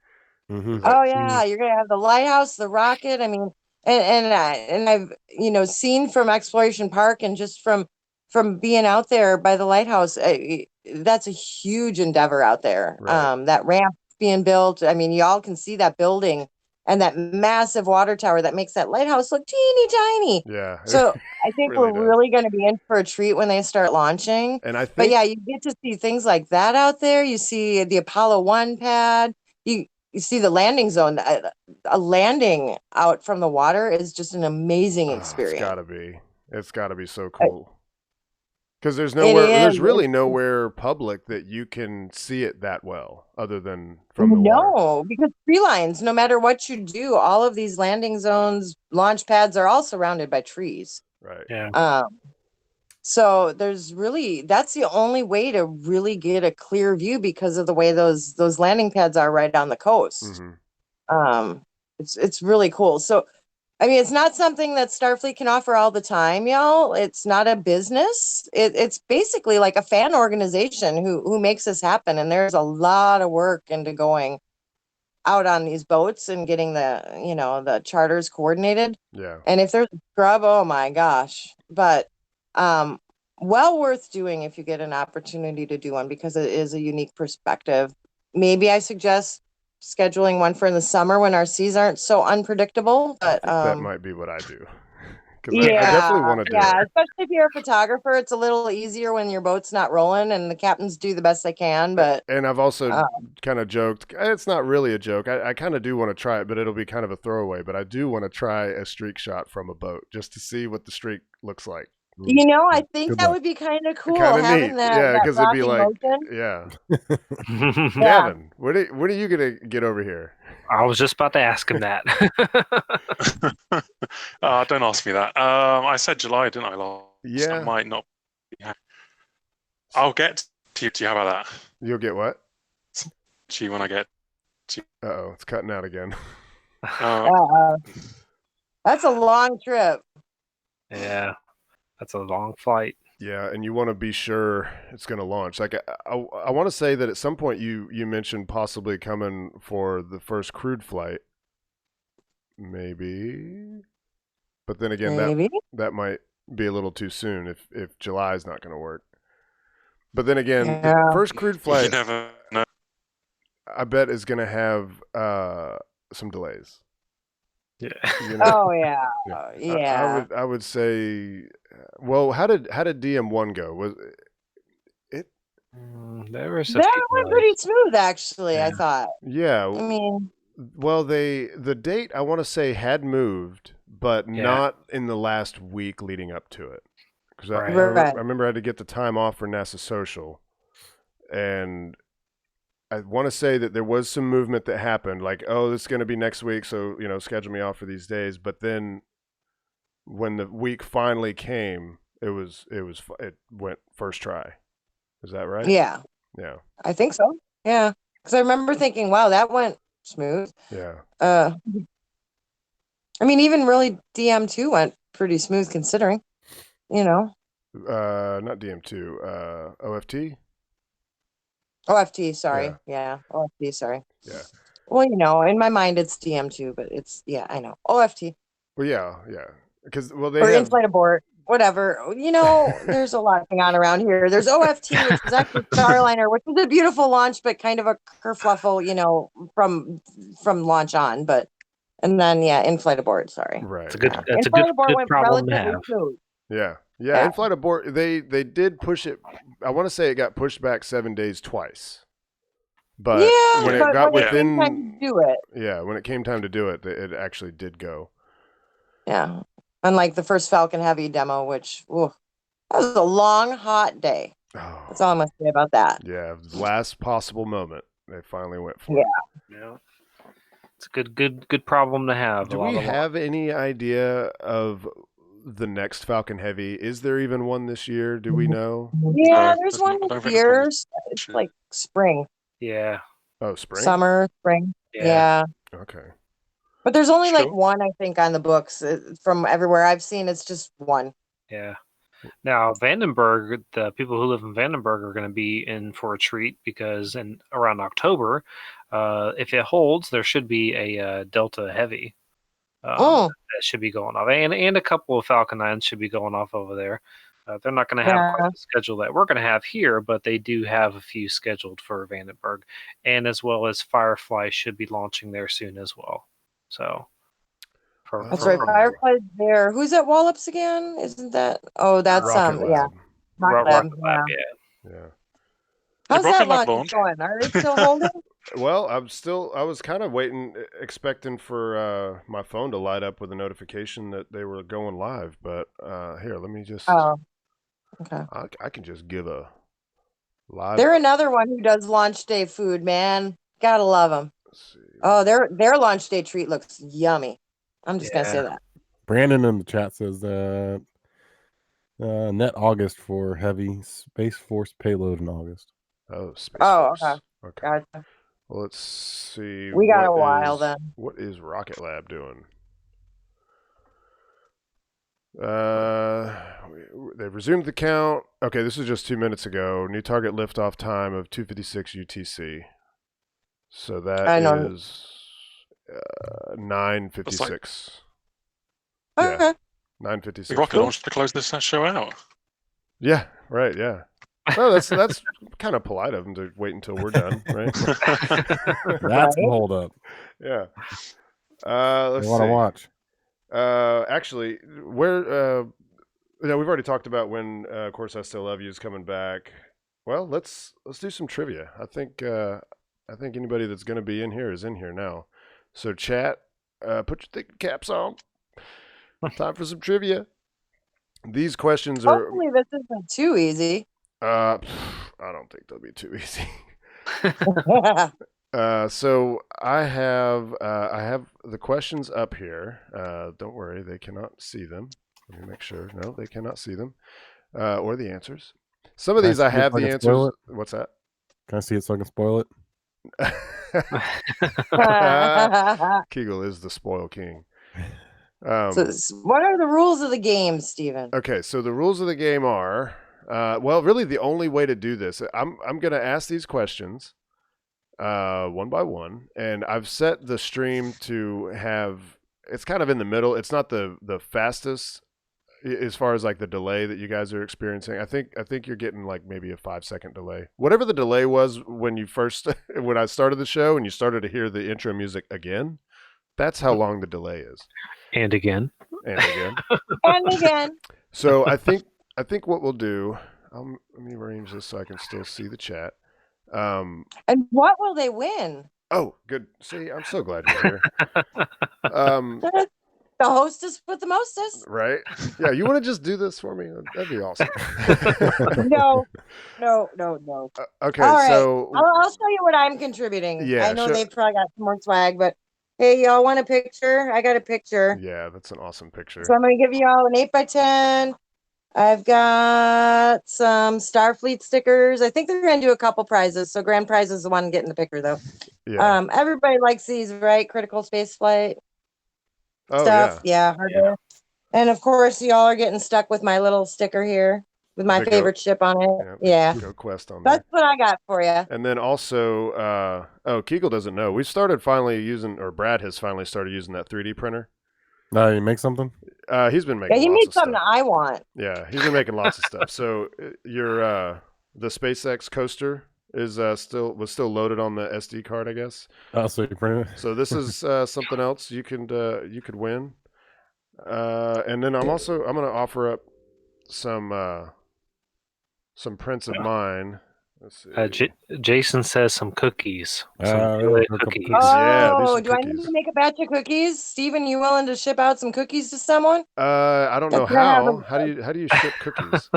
Oh yeah, you're gonna have the lighthouse, the rocket. I mean, and I've seen from Exploration Park and just from being out there by the lighthouse, that's a huge endeavor out there. That ramp being built. I mean, y'all can see that building and that massive water tower that makes that lighthouse look teeny tiny. Yeah. So I think really we're really going to be in for a treat when they start launching. And I think, but yeah, you get to see things like that out there. You see the Apollo 1 pad. You see the landing zone. A landing out from the water is just an amazing experience. It's got to be so cool. Because there's It nowhere, there's is. really nowhere public that you can see it that well, other than from the water. No, because tree lines, no matter what you do, all of these landing zones, launch pads are all surrounded by trees. Right. Yeah. So that's the only way to really get a clear view because of the way those landing pads are right on the coast. Mm-hmm. It's really cool. So I mean, it's not something that Starfleet can offer all the time, y'all. It's not a business. It's basically like a fan organization who makes this happen. And there's a lot of work into going out on these boats and getting the charters coordinated. Yeah. And if there's a scrub, oh my gosh. But well worth doing if you get an opportunity to do one because it is a unique perspective. Maybe I suggest scheduling one for in the summer when our seas aren't so unpredictable. But that might be what I do. Because yeah, I definitely want to do it. especially if you're a photographer, it's a little easier when your boat's not rolling and the captains do the best they can. But And I've also kind of joked, it's not really a joke. I kind of do want to try it, but it'll be kind of a throwaway. But I do want to try a streak shot from a boat just to see what the streak looks like. I think Good that luck. would be kind of cool Kind of having neat. that. Yeah, that because it'd be rocking like, motion. yeah. Gavin, what are you going to get over here? I was just about to ask him that. Don't ask me that. I said July, didn't I? Last? Yeah. That might not. I'll get to you. How about that? You'll get what? To you when I get. Uh-oh, it's cutting out again. That's a long trip. Yeah, that's a long flight. Yeah, and you want to be sure it's going to launch. Like I want to say that at some point you mentioned possibly coming for the first crewed flight, maybe. But then again, that might be a little too soon if July is not going to work. But then again, the first crewed You flight, never know. I bet is going to have some delays. Yeah. You know? Oh yeah, yeah. I would say. Well, how did DM1 go? Was it? There was that went pretty smooth, actually. Yeah. I thought. Yeah. I mean, well, the date I want to say had moved, but not in the last week leading up to it. Because I remember I had to get the time off for NASA Social, and I want to say that there was some movement that happened. Like, oh, this is going to be next week, so schedule me off for these days. But then, when the week finally came, it went first try. Is that right? Yeah. Yeah. I think so. Yeah, because I remember thinking, wow, that went smooth. Yeah. I mean, even really DM2 went pretty smooth considering. Not DM2. OFT. OFT, sorry. Yeah, OFT, sorry. Yeah. Well, in my mind it's DM2, but it's I know. OFT. Well, yeah. Because they or in-flight abort, whatever. There's a lot going on around here. There's OFT, which is actually Starliner, which is a beautiful launch, but kind of a kerfluffle, from launch on. And then in-flight abort. Sorry. Right. It's a good. That's a in-flight good, abort good went problem to relatively have. smooth. Yeah. In-flight abort. They did push it. I want to say it got pushed back 7 days twice. But when it got within, came time to do it. Yeah, when it came time to do it, it actually did go. Yeah. Unlike the first Falcon Heavy demo, which that was a long, hot day. Oh. That's all I'm going to say about that. Yeah, last possible moment, they finally went for it. Yeah. It's a good problem to have. Do we have any idea of the next Falcon Heavy? Is there even one this year? Do we know? Yeah, there's one this year. It's like spring. Yeah. Oh, spring? Summer, spring. Yeah. Okay. But there's only like one, I think, on the books. From everywhere I've seen, it's just one. Yeah. Now, Vandenberg, the people who live in Vandenberg are going to be in for a treat because around October, if it holds, there should be a Delta Heavy that should be going off. And a couple of Falcon 9s should be going off over there. They're not going to have quite the schedule that we're going to have here, but they do have a few scheduled for Vandenberg. And as well as Firefly should be launching there soon as well. So, that's right. Firefly's there. Who's at Wallops again? Isn't that? Oh, that's Rocket Lab. Rocket Lab. Yeah. How's that launch going? Are they still holding? Well, I was kind of expecting for my phone to light up with a notification that they were going live. But here, let me just. Oh. Okay. I can just give a live. They're another one who does launch day food, man. Gotta love them. Let's see. Oh, their launch day treat looks yummy. I'm just gonna say Yeah. that. Brandon in the chat says that net August for heavy Space Force payload in August. Oh, Space Oh, Force. okay. Okay. Gotcha. Well, let's see. We got a while then. What is Rocket Lab doing? They've resumed the count. Okay, this is just 2 minutes ago. New target liftoff time of 2:56 UTC. So that I know. is 9:56. Okay. Yeah, 9:56. The rocket launch to close this show out. Yeah, right. Yeah. Oh, that's kind of polite of them to wait until we're done, right? That's the hold up. Yeah. I Let's want to see. watch. Actually, where we've already talked about when Of Course I Still Love You is coming back. Well, let's do some trivia. I think anybody that's going to be in here is in here now. So chat, put your thinking caps on. Time for some trivia. These questions are. Hopefully this isn't too easy. I don't think they'll be too easy. So I have the questions up here. Don't worry, they cannot see them. Let me make sure. No, they cannot see them, or the answers. Some of Can I these I see it have so I the can answers. spoil it? What's that? Can I see it so I can spoil it? Kegel is the spoil king. So, what are the rules of the game, Steven? Okay, so the rules of the game are, well, really the only way to do this. I'm going to ask these questions one by one, and I've set the stream to have. It's kind of in the middle. It's not the fastest as far as like the delay that you guys are experiencing. I think you're getting like maybe a 5-second delay. Whatever the delay was when you first when I started the show and you started to hear the intro music again, that's how long the delay is. And again. And again. And again. So I think what we'll do. Let me arrange this so I can still see the chat. And what will they win? Oh, good. See, I'm so glad you're here. The hostess with the mostest. Right? Yeah, you want to just do this for me? That'd be awesome. No. Okay, All right. so I'll show you what I'm contributing. Yeah, I know they've probably got some more swag, but hey, y'all want a picture? I got a picture. yeah, that's an awesome picture. So I'm going to give you all an 8x10. I've got some Starfleet stickers. I think they're going to do a couple prizes. So grand prize is the one getting the picture, though. Yeah. Everybody likes these, right? Critical space flight Oh stuff. yeah. Yeah. And of course, y'all are getting stuck with my little sticker here with my Big favorite ship on it. Yeah. Go Quest on there. That's what I got for you. And then also, Kegel doesn't know. We started finally using, or Brad has finally started using that 3D printer. You make something? He's been making. Yeah, he lots made of something stuff. I want. Yeah, he's been making lots of stuff. So your the SpaceX coaster is still loaded on the SD card, I guess. Oh, so you printed it? So this is something else you could win. And then I'm going to offer up some prints of mine. Let's see. Jason says some cookies. Some Really? cookies. Yeah, these Oh, are do I need cookies. to make a batch of cookies? Steven, you willing to ship out some cookies to someone? I don't know That's gonna have how. How do you ship cookies?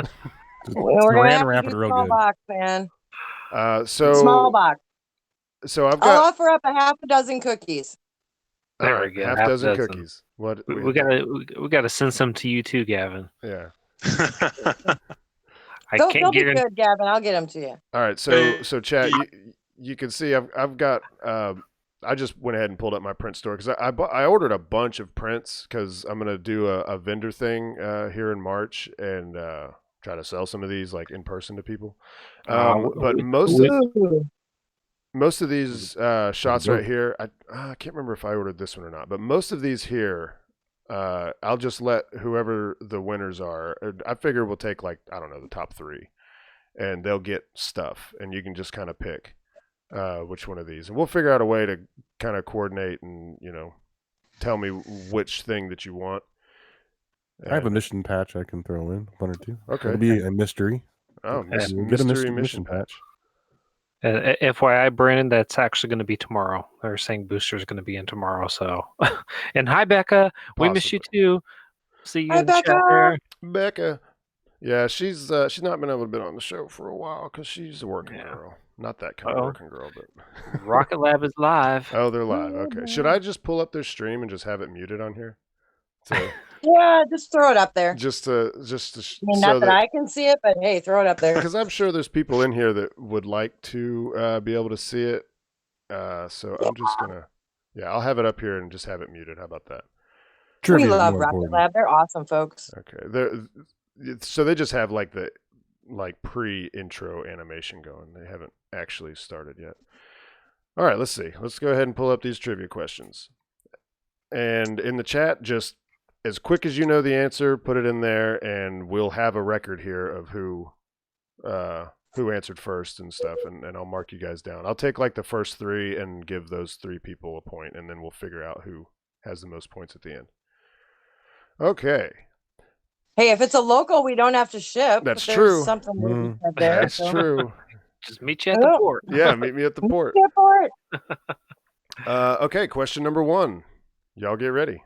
We're gonna have to wrap do it real small good. box, man. So Small box. I've I'll got offer up a half a dozen cookies. There all we right, go. half dozen cookies. What We gotta send some to you too, Gavin. Yeah. They'll can't be guarantee. good, Gavin. I'll get them to you. All right, so chat, you can see I've got I just went ahead and pulled up my print store because I ordered a bunch of prints because I'm gonna do a vendor thing here in March and try to sell some of these like in person to people. But most of these shots right here, I can't remember if I ordered this one or not, but most of these here, I'll just let whoever the winners are. I figure we'll take like, I don't know, the top 3, and they'll get stuff, and you can just kind of pick which one of these, and we'll figure out a way to kind of coordinate and tell me which thing that you want. I have a mission patch I can throw in, 1 or 2. Okay. It'll be a mystery. Oh, Get a mission patch. FYI, Brandon, that's actually going to be tomorrow. They're saying Booster's going to be in tomorrow. So, and hi, Becca. We miss you too. See you Hi, in the chat Becca. there. Becca. Yeah, she's not been able to be on the show for a while because she's a working Yeah. girl. Not that kind of Uh-oh. working girl, but Rocket Lab is live. oh, they're live. Okay, should I just pull up their stream and just have it muted on here? To, Yeah, just throw it up there. just to I mean, so not that that I can see it, but hey, throw it up there. because I'm sure there's people in here that would like to be able to see it. So I'm just gonna, I'll have it up here and just have it muted. How about that? We Trivia is love more Rocket important. Lab. They're awesome, folks. Okay, so they just have like the pre-intro animation going. They haven't actually started yet. All right, let's see. Let's go ahead and pull up these trivia questions. And in the chat, just as quick as you know the answer, put it in there, and we'll have a record here of who answered first and stuff, and I'll mark you guys down. I'll take like the first three and give those three people a point, and then we'll figure out who has the most points at the end. Okay. Hey, if it's a local, we don't have to ship. That's There's true. Something we can have there. That's so. true. Just meet you at the Oh. port. Yeah, meet me at the port. Ship for it. Okay, question number 1. Y'all get ready.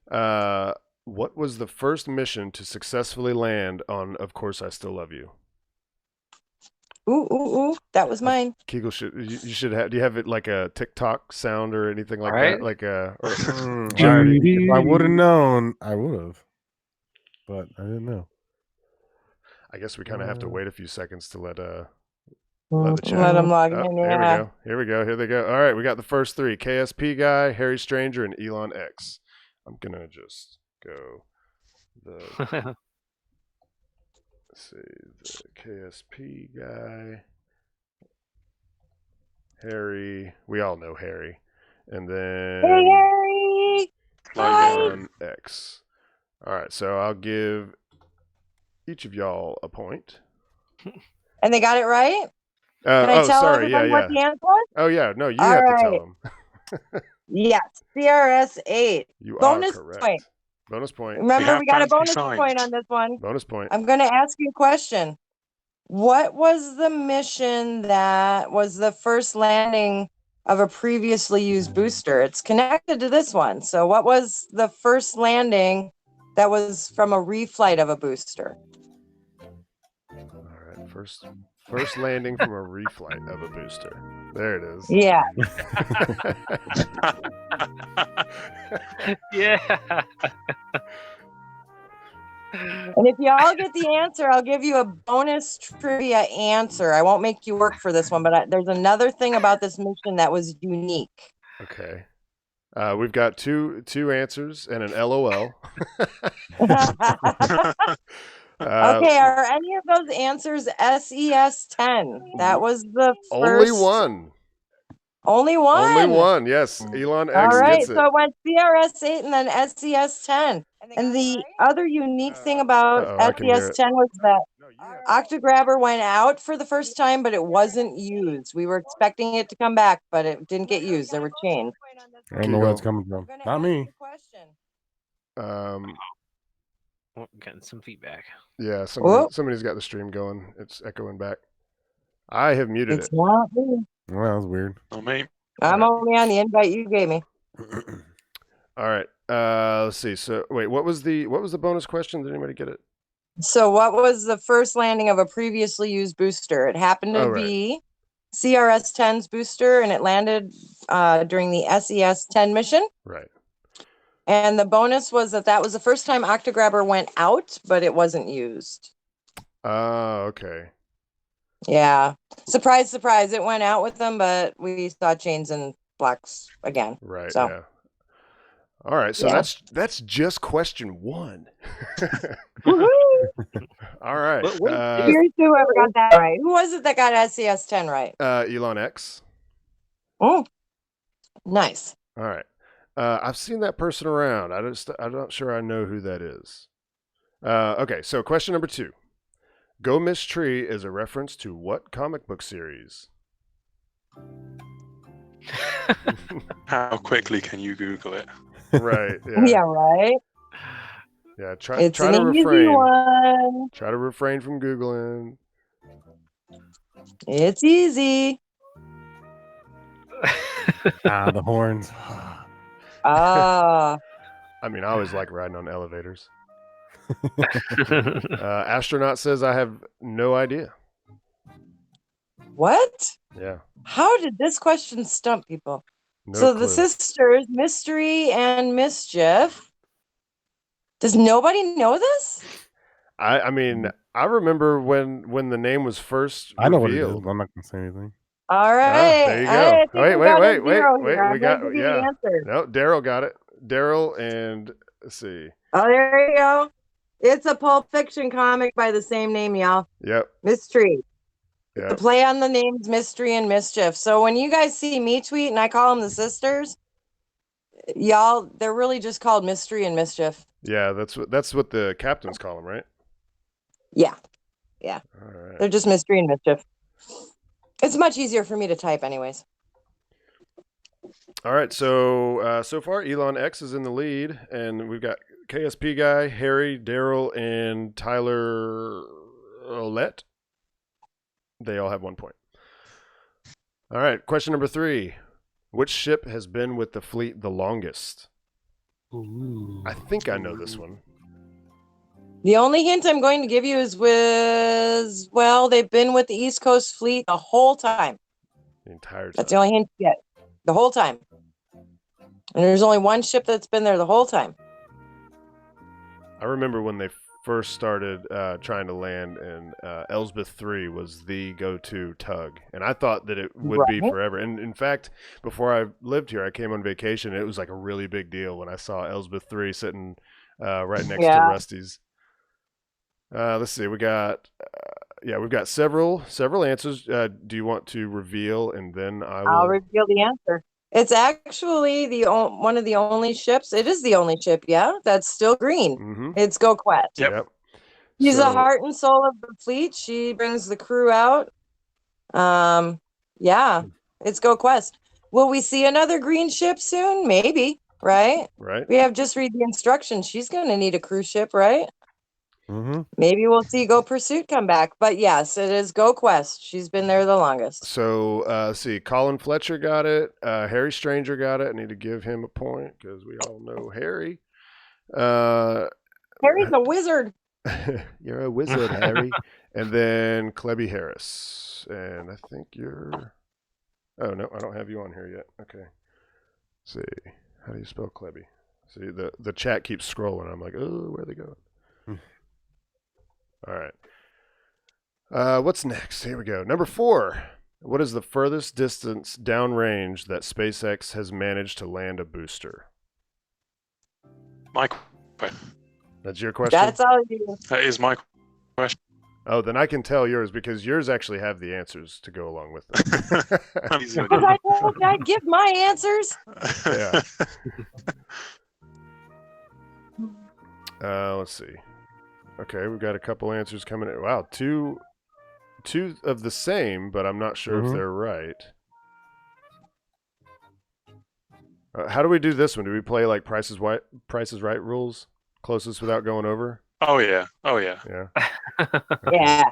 What was the first mission to successfully land on Of Course I Still Love You? Ooh. That was mine. Kegel you should have. Do you have it like a TikTok sound or anything like Right. that? Like a. Or, If I would have known, I would have. But I didn't know. I guess we kind of have to wait a few seconds to let the Let chat. them log in. Here we go. Here they go. All right, we got the first three: KSP guy, Harry Stranger, and Elon X. I'm gonna just go the. Let's see, the KSP guy, Harry. We all know Harry, and then Hey, Harry. Hi. Elon X. All right, so I'll give each of y'all a point. And they got it right? Can I tell sorry, everybody what the answer was? Oh yeah, no, you All have to right. tell them. Yes, CRS-8. You Bonus are correct. point. Bonus point. Remember, we got a fancy bonus signs. point on this one. Bonus point. I'm going to ask you a question. What was the mission that was the first landing of a previously used booster? It's connected to this one. So what was the first landing that was from a reflight of a booster? All right, first landing from a reflight of a booster. There it is. Yeah. Yeah. And if y'all get the answer, I'll give you a bonus trivia answer. I won't make you work for this one, but there's another thing about this mission that was unique. Okay. We've got two answers and an LOL. Okay, are any of those answers SES-10? That was the first. Only one. Only one? Only one, yes. Elon X All right, gets it. so it went CRS-8 and then SES-10. And the other unique thing about Uh-oh, I can hear it. SES-10 was that Octograbber went out for the first time, but it wasn't used. We were expecting it to come back, but it didn't get used. There were chains. I don't know where that's coming from. Not me. Oh, getting some feedback. Yeah, somebody's got the stream going. It's echoing back. I have muted It's it. not me. Well, that was weird. Not me. I'm only on the invite you gave me. All right. Let's see. So wait, what was the bonus question? Did anybody get it? So what was the first landing of a previously used booster? It happened to be CRS-10's booster, and it landed during the SES-10 mission. Right. And the bonus was that was the first time Octograbber went out, but it wasn't used. Okay. Yeah. Surprise, surprise. It went out with them, but we saw chains and blocks again. Right. So. Yeah. All right. So that's just question 1. Woohoo! All right. Here's whoever got that right. Who was it that got SES-10 right? Elon X. Oh, nice. All right. I've seen that person around. I'm not sure I know who that is. Okay, so question number 2. Go Miss Tree is a reference to what comic book series? How quickly can you Google it? Right. Yeah. Yeah, right. Yeah. Try It's to an easy refrain. one. Try to refrain from Googling. It's easy. The horns. Ah. I mean, I always like riding on elevators. Astronaut says, I have no idea. What? Yeah. How did this question stump people? No so clue. the sisters, Mystery and Mischief. Does nobody know this? I mean, I remember when the name was first I know what it is, revealed. but I'm not gonna say anything. All right. There you All right, I go. think we got a zero here. I'm We gonna got, give you the answer. No, Daryl got it. Daryl and let's see. Oh, there you go. It's a Pulp Fiction comic by the same name, y'all. Yep. Mystery. The Yep. play on the names Mystery and Mischief. So when you guys see me tweet and I call them the sisters, y'all, they're really just called Mystery and Mischief. Yeah, that's what the captains call them, right? Yeah. Yeah. All right. They're just Mystery and Mischief. It's much easier for me to type anyways. All right, so so far Elon X is in the lead, and we've got KSP guy, Harry, Daryl, and Tyler Olette. They all have 1 point. All right, question number 3. Which ship has been with the fleet the longest? Ooh. I think I know this one. The only hint I'm going to give you is well, they've been with the East Coast Fleet the whole time. The entire time. That's the only hint you get. The whole time. And there's only one ship that's been there the whole time. I remember when they first started trying to land, and Elsbeth 3 was the go-to tug. And I thought that it would be forever. And in fact, before I lived here, I came on vacation, and it was like a really big deal when I saw Elsbeth 3 sitting right next to Rusty's. Let's see. We've got several answers. Do you want to reveal, and then I'll reveal the answer. It's actually one of the only ships. It is the only ship, yeah, that's still green. Mm-hmm. It's Go Quest. Yep. She's the heart and soul of the fleet. She brings the crew out. Yeah, it's Go Quest. Will we see another green ship soon? Maybe, right? Right. We have just read the instructions. She's going to need a cruise ship, right? Mm-hmm. Maybe we'll see Go Pursuit come back. But yes, it is Go Quest. She's been there the longest. So, let's see. Colin Fletcher got it. Harry Stranger got it. I need to give him a point because we all know Harry. Harry's a wizard. You're a wizard, Harry. And then Klebby Harris. And I think you're... Oh, no, I don't have you on here yet. Okay. Let's see. How do you spell Klebby? See, the chat keeps scrolling. I'm like, oh, where are they going? All right. What's next? Here we go. Number 4. What is the furthest distance downrange that SpaceX has managed to land a booster? My question. That's your question? That's all you. That is my question. Oh, then I can tell yours because yours actually have the answers to go along with it. Because I told you I'd give my answers. Yeah. Let's see. Okay, we've got a couple answers coming in. Wow, two of the same, but I'm not sure if they're right. How do we do this one? Do we play like Price is Right rules? Closest without going over? Oh yeah. Yeah. Yeah.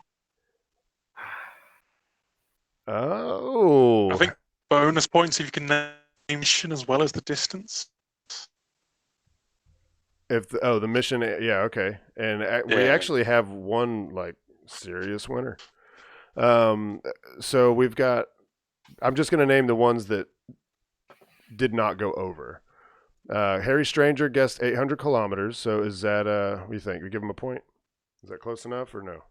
Oh. I think bonus points if you can name mission as well as the distance. If the mission, yeah, okay, and we actually have one like serious winner. So we've got. I'm just going to name the ones that did not go over. Harry Stranger guessed 800 kilometers. So is that what do you think? We give him a point? Is that close enough or no?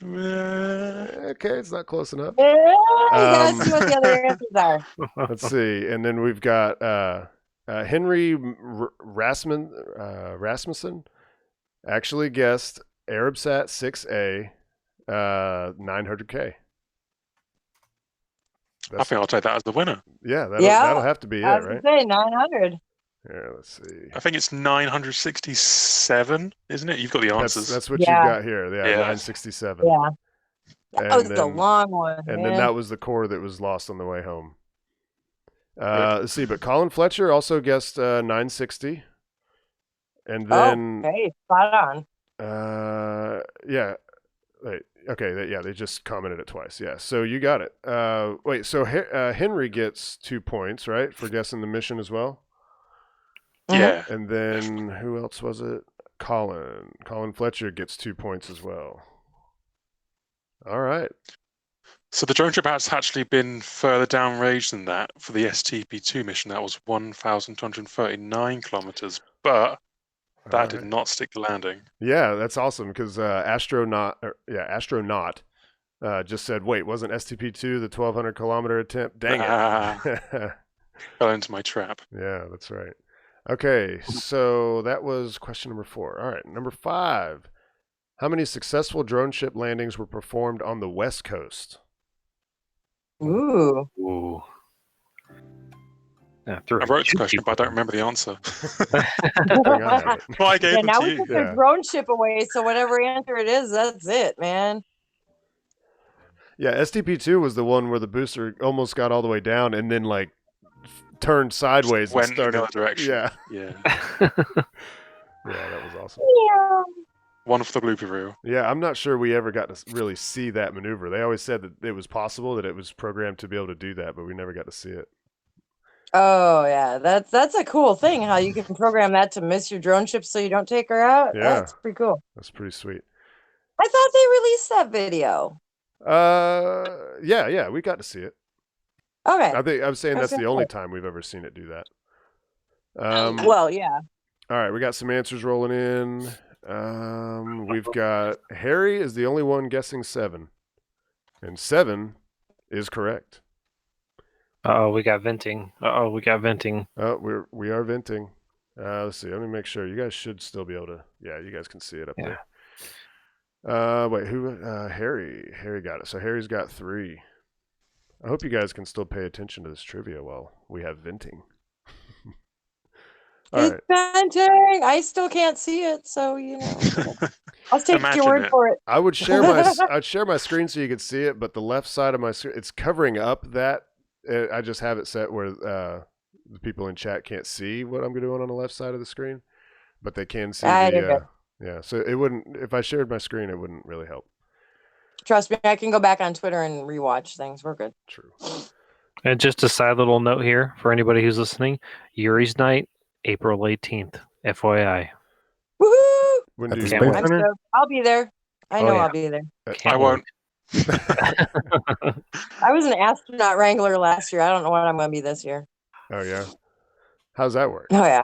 Okay, it's not close enough. Yeah, you gotta see what the other answers are. Let's see, and then we've got. Henry Rasmussen actually guessed Arabsat 6A 900K. I think I'll take that as the winner. Yeah, that'll have to be it, I was right? gonna say 900. Yeah, let's see. I think it's 967, isn't it? You've got the answers. That's what you've got here. Yeah, 967. Yeah. And That was the long one. And then that was the core that was lost on the way home. Let's see, but Colin Fletcher also guessed 960. And then... Okay, spot on. Yeah. Wait, okay, yeah, they just commented it twice. Yeah, so you got it. Wait, so Henry gets 2 points, right, for guessing the mission as well? Yeah. And then who else was it? Colin. Colin Fletcher gets 2 points as well. All right. So the drone trip has actually been further downrange than that for the STP-2 mission. That was 1,239 kilometers, but that did not stick the landing. Yeah, that's awesome because Astronaut just said, wait, wasn't STP-2 the 1,200 kilometer attempt? Dang it. Fell into my trap. Yeah, that's right. Okay, so that was question number 4. All right, number 5. How many successful drone ship landings were performed on the West Coast? Ooh. Ooh. Yeah, I wrote this question, but I don't remember the answer. Well, I gave Yeah, them now to we you. took their drone ship away, so whatever answer it is, that's it, man. Yeah, STP-2 was the one where the booster almost got all the way down and then like turned sideways Went and started in the other direction. Yeah. Yeah. Yeah, that was awesome. Yeah. One for the blooper reel. Yeah, I'm not sure we ever got to really see that maneuver. They always said that it was possible, that it was programmed to be able to do that, but we never got to see it. Oh yeah, that's a cool thing. How you can program that to miss your drone ship so you don't take her out. Yeah. That's pretty cool. That's pretty sweet. I thought they released that video. Yeah, we got to see it. Okay. I'm saying that's Okay. the only time we've ever seen it do that. Well, yeah. All right, we got some answers rolling in. We've got Harry is the only one guessing 7, and 7 is correct. Oh, we got venting. We got venting. Oh, we are venting. Let's see. Let me make sure. You guys should still be able to. Yeah, you guys can see it up there. Wait, who? Harry. Harry got it. So Harry's got 3. I hope you guys can still pay attention to this trivia while we have venting. All right. Venting. I still can't see it, so I'll take Imagine your word it. for it. I would share I'd share my screen so you could see it, but the left side of my screen, it's covering up that. I just have it set where the people in chat can't see what I'm doing on the left side of the screen, but they can see yeah. So it wouldn't, if I shared my screen, it wouldn't really help. Trust me, I can go back on Twitter and rewatch things. We're good. True. And just a side little note here for anybody who's listening: Yuri's night, April 18th. FYI. Woohoo! When At do the you Space want? Center? I'll be there. I know yeah. I'll be there. I won't. I was an astronaut wrangler last year. I don't know what I'm going to be this year. Oh yeah. How's that work? Oh yeah.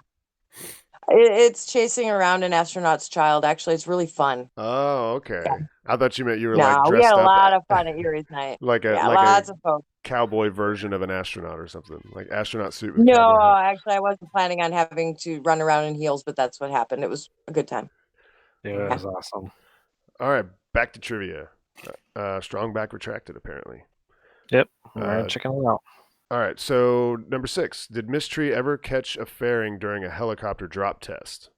It's chasing around an astronaut's child. Actually, it's really fun. Oh, okay. Yeah. I thought you meant you were No, like we dressed had a up lot of fun at Yuri's night. like a Lots of folks. cowboy version of an astronaut or something, like astronaut suit. With No, cowboy hat. actually, I wasn't planning on having to run around in heels, but that's what happened. It was a good time. Yeah, it was awesome. All right, back to trivia. Strong back retracted, apparently. Yep. All right, checking it out. All right, so number 6. Did Mystery ever catch a fairing during a helicopter drop test?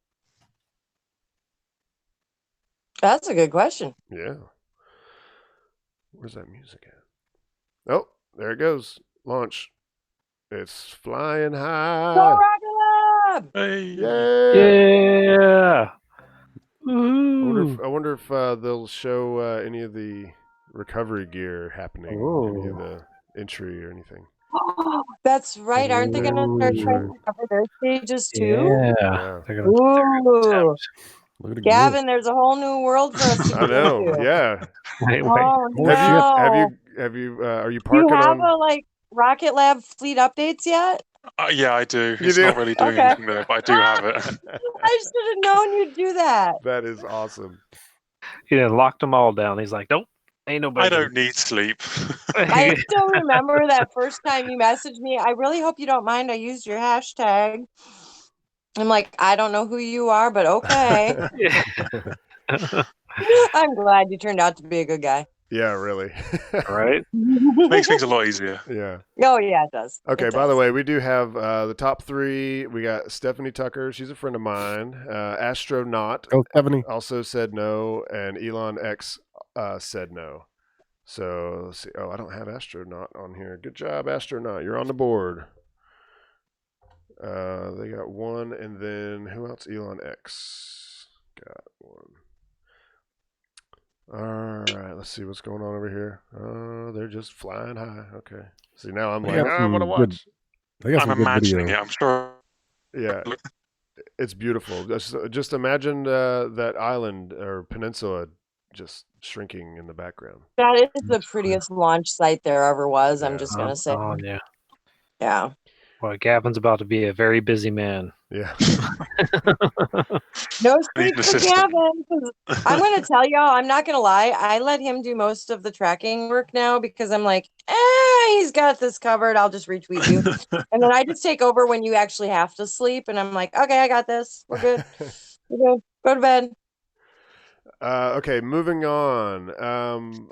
That's a good question. Yeah. Where's that music at? Oh, there it goes. Launch. It's flying high. Go Rocket Lab! Hey. Yay! Yeah. I wonder if they'll show any of the recovery gear happening, any of the entry or anything. That's right. Aren't they going to start trying to cover their stages too? Yeah. They're gonna Ooh. Look at Gavin, there's a whole new world for us to I go know. to. Yeah. wait. Oh, no. Have you? Are you Do you parking have on? a Rocket Lab fleet updates yet? Yeah, I do. You It's do? not really doing Okay. anything there, but I do have it. I should have known you'd do that. That is awesome. He done locked them all down. He's like, nope, ain't nobody. I don't need sleep. I still remember that first time you messaged me. I really hope you don't mind. I used your hashtag. I'm like, I don't know who you are, but okay. I'm glad you turned out to be a good guy. Yeah, really. Right? Makes things a lot easier. Yeah. Oh, yeah, it does. Okay, It by the does. way, we do have the top 3. We got Stephanie Tucker. She's a friend of mine. Astronaut Go, Stephanie. also said no, and Elon X said no. So let's see. Oh, I don't have Astronaut on here. Good job, Astronaut. You're on the board. They got 1, and then who else? Elon X got 1. All right, let's see what's going on over here. They're just flying high. Okay. See, now I'm They like, got I want to some good- watch. They got I'm some good imagining video. it. I'm sure. Yeah. it's beautiful. Just imagine that island or peninsula just shrinking in the background. That is the prettiest launch site there ever was. I'm Yeah. just gonna say, yeah. yeah. Well, Gavin's about to be a very busy man. Yeah. No Need sleep an for assistant. Gavin. 'Cause I'm gonna tell y'all, I'm not gonna lie. I let him do most of the tracking work now because I'm like, he's got this covered. I'll just retweet you, and then I just take over when you actually have to sleep, and I'm like, okay, I got this. We're good. We're good. Go to bed. Okay, moving on.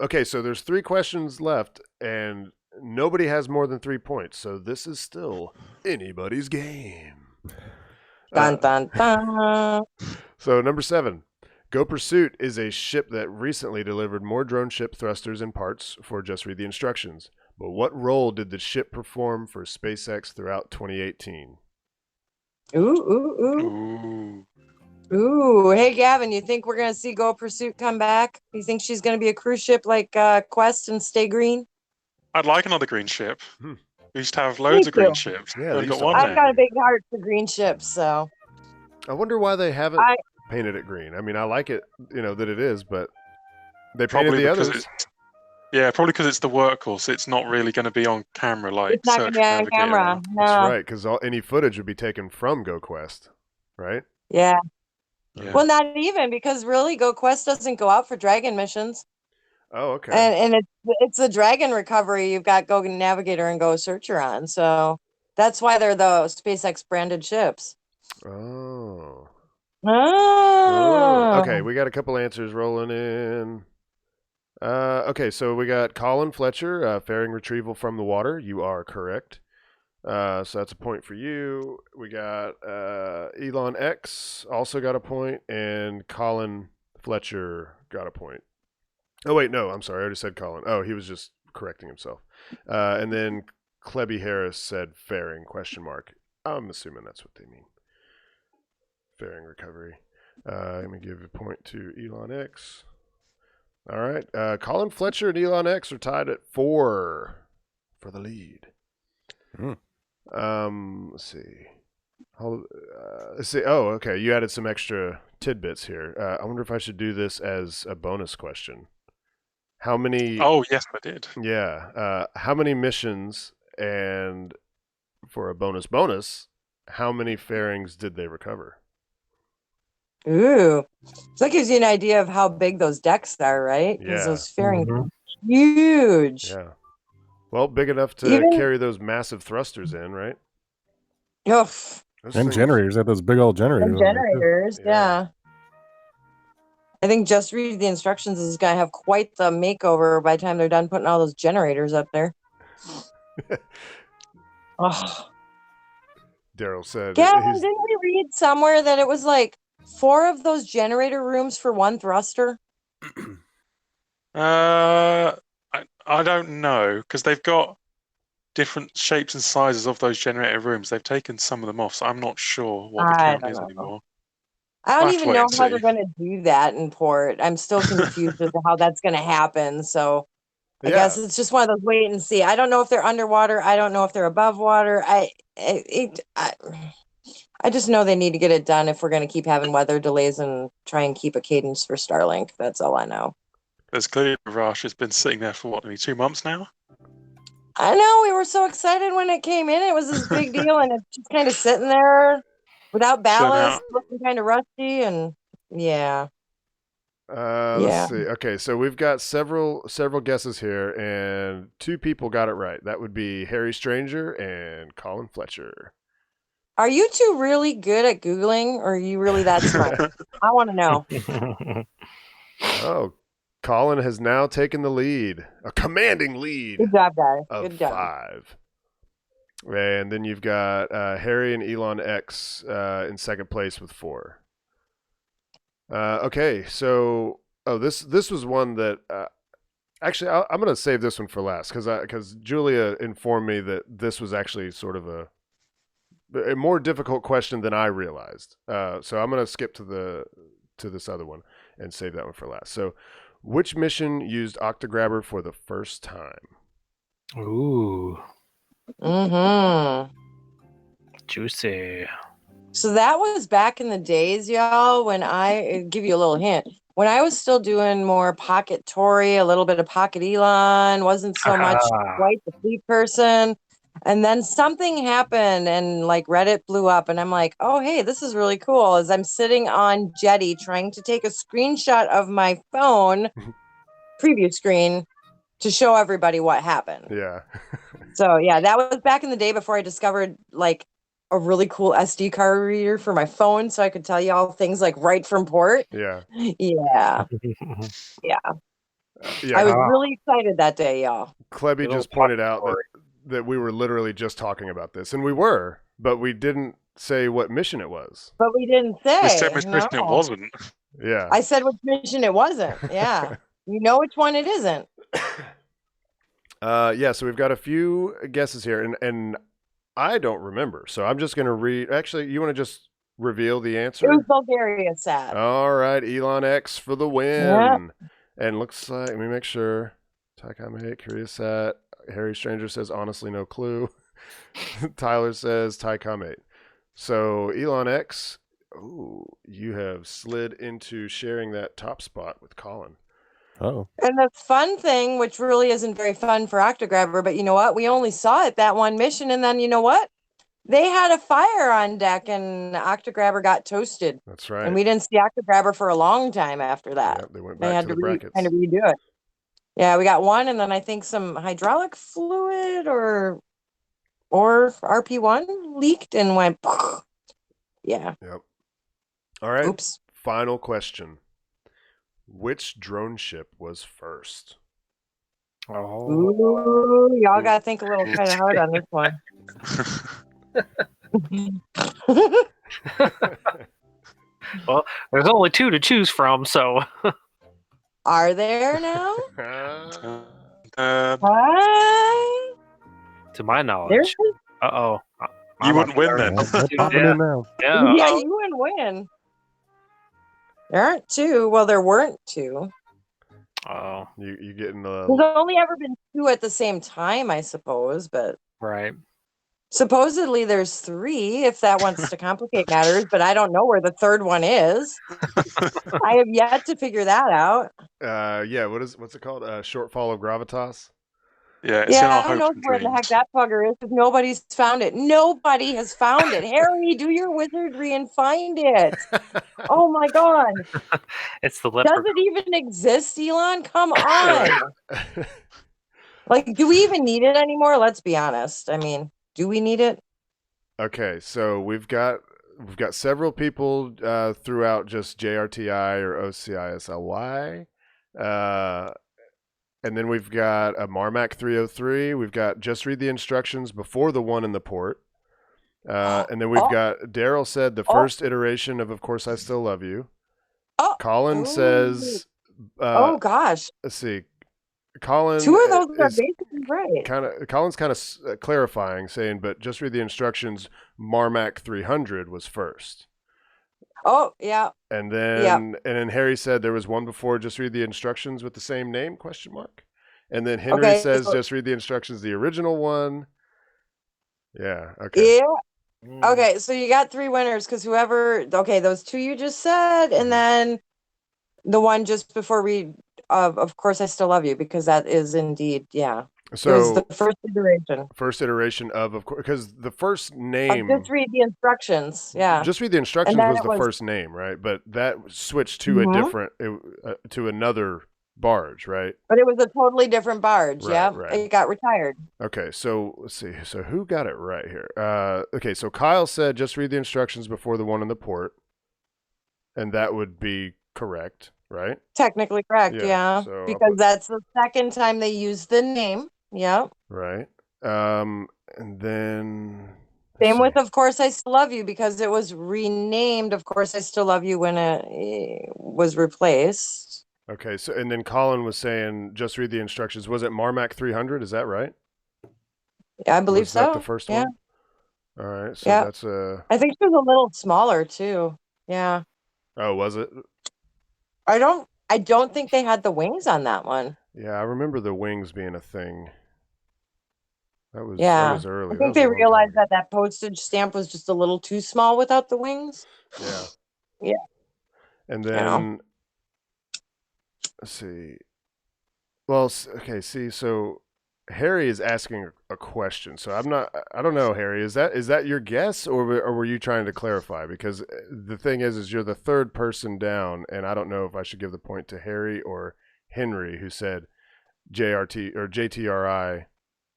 Okay, so there's 3 questions left, and nobody has more than 3 points. So this is still anybody's game. Dun dun dun. So number 7, Go Pursuit is a ship that recently delivered more drone ship thrusters and parts for just read the instructions. But what role did the ship perform for SpaceX throughout 2018? Ooh, ooh, ooh. Ooh. Ooh, hey Gavin, you think we're gonna see Go Pursuit come back? You think she's gonna be a cruise ship like Quest and stay green? I'd like another green ship. Hmm. We used to have loads of too. green ships. Yeah, We only they used got to one all I've now. got a big heart for green ships, so I wonder why they haven't I- painted it green. I mean, I like it, that it is, but they painted Probably the because others. probably because it's the workhorse. It's not really going to be on camera like it's not gonna Search be on Navigator camera. are. No. That's right, because any footage would be taken from GoQuest, right? Yeah. Yeah. Well, not even because really Go Quest doesn't go out for Dragon missions. Oh, okay. And it's the Dragon recovery you've got Go Navigator and Go Searcher on. So that's why they're the SpaceX branded ships. Oh. Oh. Okay, we got a couple answers rolling in. Okay, so we got Colin Fletcher, fairing retrieval from the water. You are correct. So that's a point for you. We got Elon X also got a point, and Colin Fletcher got a point. Oh wait, no, I'm sorry, I already said Colin. Oh, he was just correcting himself. And then Klebby Harris said fairing ? I'm assuming that's what they mean. Fairing recovery. Let me give a point to Elon X. All right, Colin Fletcher and Elon X are tied at 4 for the lead. Let's see. Let's see. Oh, okay. You added some extra tidbits here. I wonder if I should do this as a bonus question. How many? Oh yes, I did. Yeah. How many missions, and for a bonus, how many fairings did they recover? Ooh. So that gives you an idea of how big those decks are, right? Because Yeah. those fairings Mhm. are huge. Yeah. Well, big enough to Even- carry those massive thrusters in, right? Oof. Those And things- generators. They have those big old generators. And over there, too. generators, Yeah. yeah. I think just read the instructions is going to have quite the makeover by the time they're done putting all those generators up there. Oh. Daryl said. Gavin, he's- didn't we read somewhere that it was like 4 of those generator rooms for 1 thruster? I don't know because they've got different shapes and sizes of those generator rooms. They've taken some of them off, so I'm not sure what the I count don't is know. anymore. I I'll don't have to even wait know and how they're see. going to do that in port. I'm still confused as to how that's going to happen. So I Yeah. guess it's just one of those wait and see. I don't know if they're underwater. I don't know if they're above water. I just know they need to get it done if we're going to keep having weather delays and try and keep a cadence for Starlink. That's all I know. There's clearly Rush has been sitting there for what, maybe 2 months now. I know we were so excited when it came in. It was this big deal, and it's just kind of sitting there without ballast, out. looking kind of rusty, and yeah. Yeah. Let's see. Okay, so we've got several guesses here, and 2 people got it right. That would be Harry Stranger and Colin Fletcher. Are you two really good at Googling, or are you really that smart? I want to know. Oh, Colin has now taken the lead, a commanding lead Good job, guys. of Good job. 5. And then you've got Harry and Elon X in second place with 4. Okay, so this was one that actually I'm going to save this one for last because Julia informed me that this was actually sort of a more difficult question than I realized. So I'm going to skip to this other one and save that one for last. So, which mission used Octograbber for the first time? Ooh, Mm-hmm. juicy. So that was back in the days, y'all, when I give you a little hint. When I was still doing more Pocket Tory, a little bit of Pocket Elon, wasn't so much quite the fleet person. And then something happened and like Reddit blew up and I'm like, oh, hey, this is really cool. As I'm sitting on Jetty trying to take a screenshot of my phone preview screen to show everybody what happened. Yeah. So yeah, that was back in the day before I discovered like a really cool SD card reader for my phone so I could tell you all things like right from port. Yeah. Yeah. Yeah. Yeah. I was really excited that day, y'all. Klebby just pointed out that we were literally just talking about this, and we were, but we didn't say what mission it was. But we didn't say. We said which mission it no. wasn't. Yeah. I said which mission it wasn't. Yeah. You know which one it isn't. Yeah, so we've got a few guesses here, and I don't remember, so I'm just going to read. Actually, you want to just reveal the answer? It was Bulgaria Sat. All right, Elon X for the win. Yep. And looks like, let me make sure. Tycom 8, Curiosat. Harry Stranger says, honestly, no clue. Tyler says, Tycom 8. So, Elon X, you have slid into sharing that top spot with Colin. Oh. And the fun thing, which really isn't very fun for Octograbber, but you know what? We only saw it that one mission, and then you know what? They had a fire on deck, and Octograbber got toasted. That's right. And we didn't see Octograbber for a long time after that. Yep, they went back had to the brackets. kind of redo it. Yeah, we got one, and then I think some hydraulic fluid or RP1 leaked and went. Yeah. Yep. All right. Oops. Final question. Which drone ship was first? Oh. Ooh, y'all got to think a little kind of hard on this one. Well, there's only two to choose from, so. Are there now? To my knowledge. There's Uh-oh. You wouldn't win then. They're popping in now. Yeah. yeah, you wouldn't win. There aren't two. Well, there weren't two. You getting the... There's only ever been two at the same time, I suppose, but Right. supposedly there's three, if that wants to complicate matters, but I don't know where the third one is. I have yet to figure that out. Yeah, what's it called? Shortfall of gravitas? Yeah, it's in Yeah, our who knows hopes and where the heck dreams. that bugger is because nobody's found it. Nobody has found it. Harry, do your wizardry and find it. Oh my God. It's the Does leopard. it even exist, Elon? Come on. Like, do we even need it anymore? Let's be honest. I mean, do we need it? Okay, so we've got several people throughout just JRTI or OCISLY. And then we've got a Marmac 303. We've got just read the instructions before the one in the port. And then we've got Daryl said the first iteration of Course I Still Love You. Colin says... oh, gosh. Let's see. Colin... Two of those are basically right. Colin's kind of clarifying, saying, but just read the instructions, Marmac 300 was first. Oh, yeah. And then Harry said there was one before just read the instructions with the same name, question mark. And then Henry says just read the instructions, the original one. Yeah, okay. Yeah. Okay, so you got three winners because those two you just said, and then the one just before read of Course I Still Love You, because that is indeed, yeah. So it was the first iteration. First iteration of course, because the first name. Just read the instructions. Yeah. Just read the instructions was the first name, right? But that switched to a different, to another barge, right? But it was a totally different barge. Right, yeah. right. It got retired. Okay, so let's see. So who got it right here? Okay, so Kyle said just read the instructions before the one in the port, and that would be correct, right? Technically correct, yeah. So because that's the second time they used the name. Yeah. Right. And then same with Of Course I Still Love You, because it was renamed Of Course I Still Love You when it was replaced. Okay, so and then Colin was saying just read the instructions. Was it Marmac 300? Is that right? Yeah, I believe so. Was that the first one? All right, so that's I think she was a little smaller too. Yeah. Oh, was it? I don't think they had the wings on that one. Yeah, I remember the wings being a thing. That was Yeah. early. I That think was a they long time realized ago. that postage stamp was just a little too small without the wings. Yeah. Yeah. And You know. then let's see. Well, okay. See, so Harry is asking a question. So I'm not. I don't know, Harry. Is that your guess, or were you trying to clarify? Because the thing is you're the third person down, and I don't know if I should give the point to Harry or Henry, who said JRT or JTRI,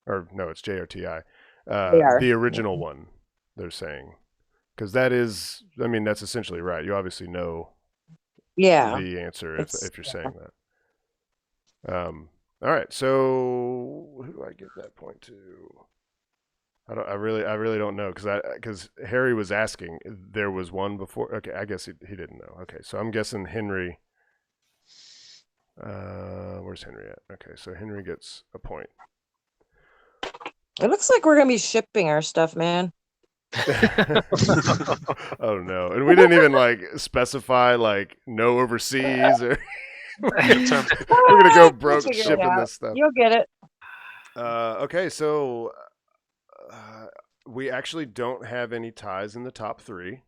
or no, it's JRTI, They are. the original one. They're saying, because that is. I mean, that's essentially right. You obviously know Yeah. the answer It's- if you're saying that. All right. So who do I give that point to? I really don't know because Harry was asking. There was one before. Okay, I guess he didn't know. Okay, so I'm guessing Henry. Where's Henry at? Okay, so Henry gets a point. It looks like we're gonna be shipping our stuff, man. Oh no! And we didn't even like specify like no overseas or. We're gonna go broke figure it shipping out. this stuff. You'll get it. Okay, so we actually don't have any ties in the top three.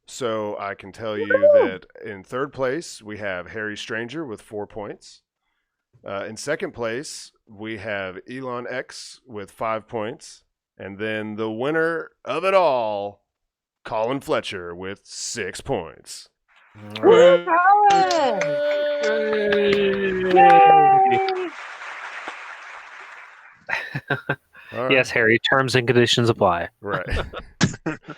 So I can tell you that in third place, we have Harry Stranger with 4 points. In second place, we have Elon X with 5 points. And then the winner of it all, Colin Fletcher with 6 points. Woo, Colin! Yay! All right. Yes, Harry. Terms and conditions apply. Right.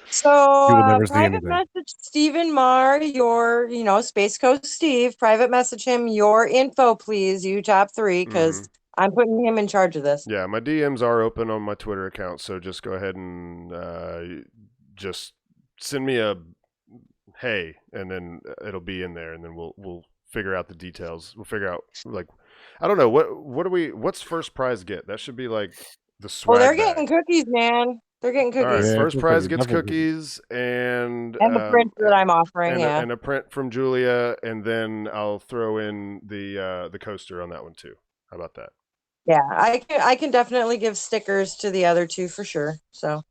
So, You will never see private anything. message Stephen Marr, your, Space Coast Steve, private message him your info, please, you top three, because I'm putting him in charge of this. Yeah, my DMs are open on my Twitter account, so just go ahead and just send me a hey, and then it'll be in there, and then we'll figure out the details. We'll figure out like I don't know what's first prize get? That should be like the swag. Well, they're bag. getting cookies, man. They're getting All right, cookies. Yeah, first it's prize okay, gets definitely. cookies and And the prints that I'm offering, and, yeah. and a print from Julia, and then I'll throw in the coaster on that one too. How about that? Yeah, I can definitely give stickers to the other two for sure. So,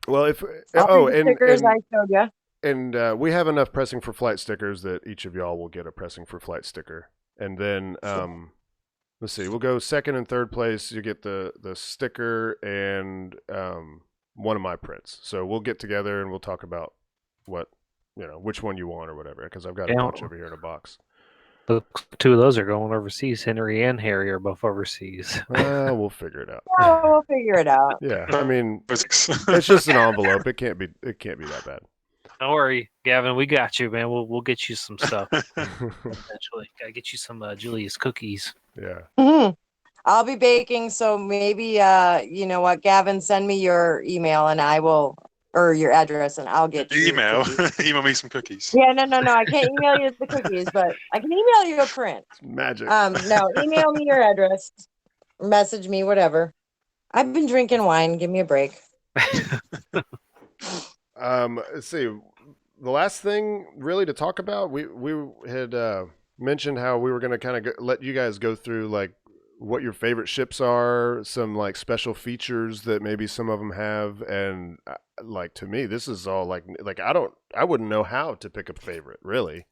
Well, if I'll do the stickers I showed you. And we have enough pressing for flight stickers that each of y'all will get a pressing for flight sticker. And then let's see, we'll go second and third place. You get the sticker and one of my prints. So we'll get together and we'll talk about which one you want or whatever. Because I've got a bunch over here in a box. The 2 of those are going overseas. Henry and Harry are both overseas. We'll figure it out. Oh, we'll figure it out. Yeah, I mean, it's just an envelope. It can't be that bad. Don't worry, Gavin. We got you, man. We'll get you some stuff eventually. Gotta get you some Julia's cookies. Yeah. Mm-hmm. I'll be baking, so maybe you know what, Gavin, send me your email and I will, or your address, and I'll get you Email. cookies. Email me some cookies. Yeah, no, I can't email you the cookies, but I can email you a print. It's magic. No, email me your address, message me, whatever. I've been drinking wine. Give me a break. Let's see. The last thing really to talk about, we had mentioned how we were going to kind of let you guys go through like what your favorite ships are, some like special features that maybe some of them have, and like to me, this is all like I wouldn't know how to pick a favorite really,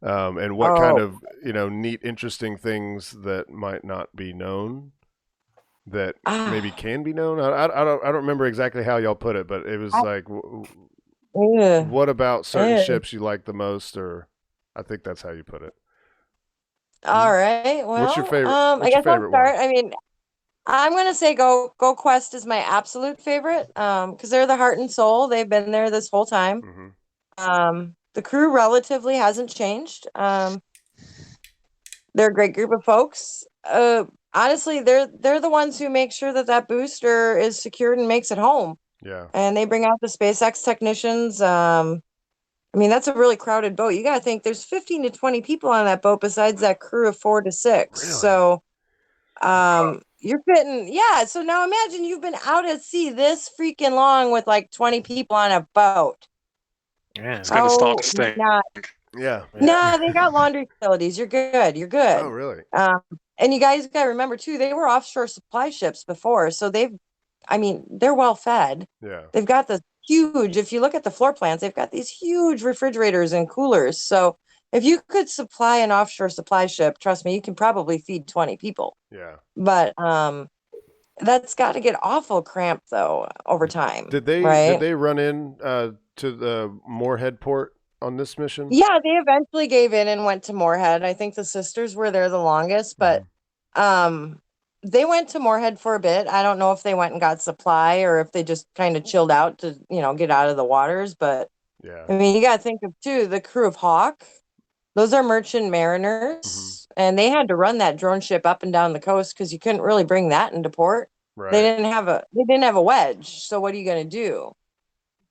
and what kind of neat, interesting things that might not be known that maybe can be known. I don't remember exactly how y'all put it, but it was like. What about certain ships you like the most, or I think that's how you put it. All right. Well, what's your favorite? I guess I'll start. I mean, I'm gonna say Go Quest is my absolute favorite because they're the heart and soul. They've been there this whole time. Mm-hmm. The crew relatively hasn't changed. They're a great group of folks. Honestly, they're the ones who make sure that booster is secured and makes it home. Yeah. And they bring out the SpaceX technicians. I mean, that's a really crowded boat. You got to think there's 15 to 20 people on that boat besides that crew of 4 to 6. Really? So you're fitting. Yeah. So now imagine you've been out at sea this freaking long with like 20 people on a boat. Yeah. It's going to start to stink. Yeah. No, they got laundry facilities. You're good. You're good. Oh, really? And you guys got to remember too, they were offshore supply ships before. So they've I mean, they're well fed. Yeah. They've got the huge, if you look at the floor plans, they've got these huge refrigerators and coolers. So if you could supply an offshore supply ship, trust me, you can probably feed 20 people. Yeah. But that's got to get awful cramped though over time. Did right? they run in to the Moorhead port on this mission? Yeah, they eventually gave in and went to Moorhead. I think the sisters were there the longest, but they went to Moorhead for a bit. I don't know if they went and got supply or if they just kind of chilled out to, get out of the waters. But Yeah. I mean, you got to think of too the crew of Hawk. Those are merchant mariners, and they had to run that drone ship up and down the coast because you couldn't really bring that into port. Right. They didn't have a wedge. So what are you going to do?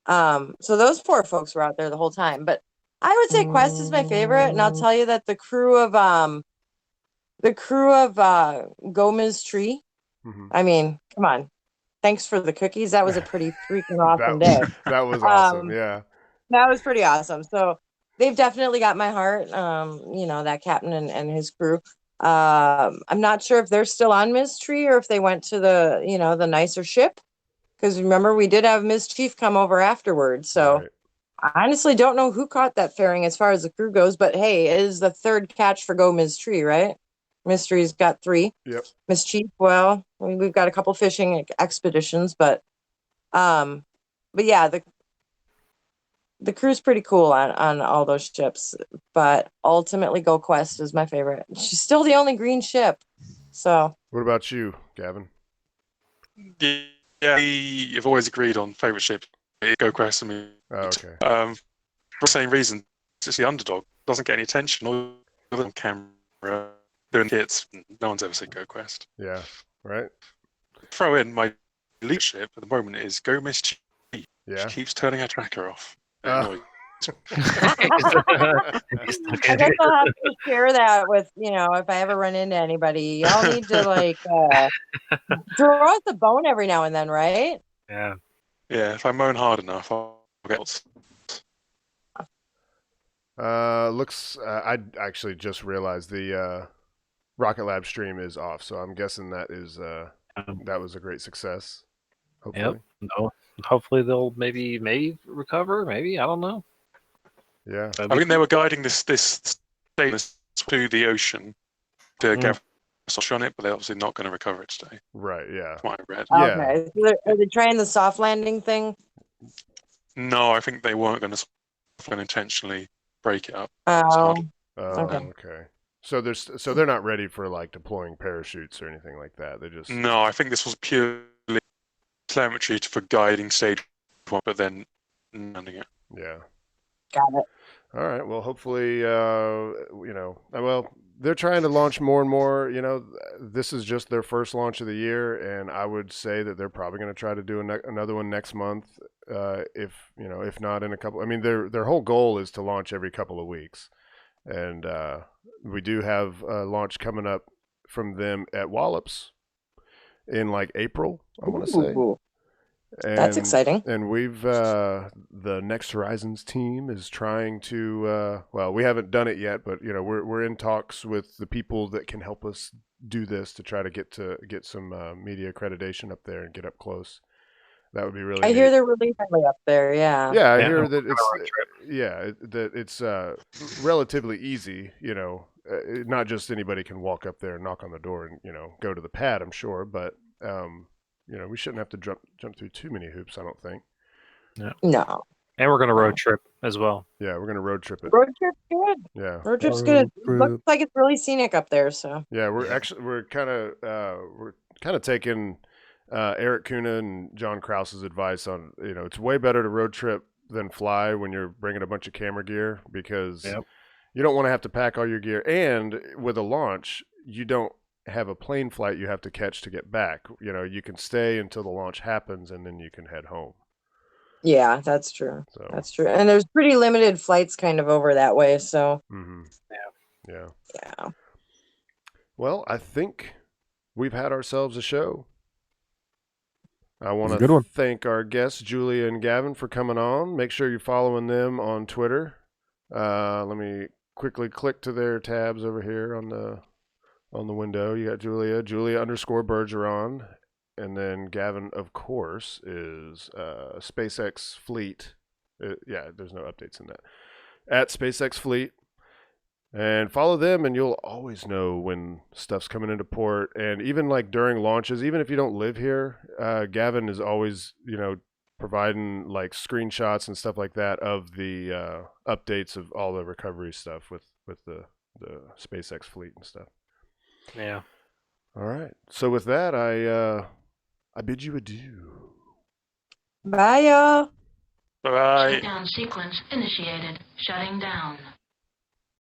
So those poor folks were out there the whole time. But I would say Quest is my favorite, and I'll tell you that the crew of Gomez Tree. I mean, come on. Thanks for the cookies. That was a pretty freaking awesome day. That was awesome. Yeah. That was pretty awesome. So they've definitely got my heart. That captain and his crew. I'm not sure if they're still on Ms. Tree or if they went to the nicer ship. Because remember, we did have Ms. Chief come over afterwards. So Right. I honestly don't know who caught that fairing as far as the crew goes. But hey, it is the third catch for Go Ms. Tree, right? Mystery's got 3. Yep. Ms. Chief, well, we've got a couple fishing expeditions, but yeah, the crew's pretty cool on all those ships, but ultimately Go Quest is my favorite. She's still the only green ship. So What about you, Gavin? Yeah, you've always agreed on favorite ship. Go Quest. I mean, Oh, okay. for the same reason, it's the underdog. Doesn't get any attention. All the camera doing hits. No one's ever said Go Quest. Yeah. Right. Throw in my leadership at the moment is Go Miss Chief. Yeah. She keeps turning her tracker off. I guess I'll have to share that with, if I ever run into anybody. Y'all need to throw out the bone every now and then, right? Yeah. Yeah, if I moan hard enough, I'll get. I actually just realized the Rocket Lab stream is off, so I'm guessing that was a great success. Hopefully. Yep. No. Hopefully they'll maybe recover. Maybe, I don't know. Yeah. I think they were guiding this to the ocean to get on it, but they're obviously not going to recover it today. Right. Yeah. That's what I read. Yeah. Okay. So are they trying the soft landing thing? No, I think they weren't going to intentionally break it up. Oh. Okay. So they're not ready for deploying parachutes or anything like that. They just No, I think this was purely telemetry for guiding stage 1, but then landing it. Yeah. Got it. All right. Well, hopefully, they're trying to launch more and more. This is just their first launch of the year, and I would say that they're probably going to try to do another one next month. If not in a couple. I mean, their whole goal is to launch every couple of weeks, and we do have a launch coming up from them at Wallops in April. I want to say. That's exciting. And we've the Next Horizons team is trying to we haven't done it yet, but we're in talks with the people that can help us do this to try to get some media accreditation up there and get up close. That would be really I hear they're really friendly up there, yeah. Yeah, I hear that it's relatively easy, not just anybody can walk up there and knock on the door and, go to the pad, I'm sure, but we shouldn't have to jump through too many hoops, I don't think. No. And we're going to road trip as well. Yeah, we're going to road trip it. Road trip's good. Yeah. Road trip's good. Looks like it's really scenic up there, so. Yeah, we're kind of taking Eric Kuna and John Krause's advice on, it's way better to road trip than fly when you're bringing a bunch of camera gear because you don't want to have to pack all your gear. And with a launch, you don't have a plane flight you have to catch to get back. You can stay until the launch happens and then you can head home. Yeah, that's true. So. That's true. And there's pretty limited flights kind of over that way, so. Yeah. Yeah. Well, I think we've had ourselves a show. I want to thank our guests, Julia and Gavin, for coming on. Make sure you're following them on Twitter. Let me quickly click to their tabs over here on the window. You got Julia _ Bergeron, And then Gavin, of course, is SpaceX Fleet. Yeah, there's no updates in that. At SpaceX Fleet. And follow them, and you'll always know when stuff's coming into port. And even like during launches, even if you don't live here, Gavin is always, providing like screenshots and stuff like that of the updates of all the recovery stuff with the SpaceX Fleet and stuff. Yeah. All right. So with that, I bid you adieu. Bye, y'all. Bye. Shutdown sequence initiated. Shutting down.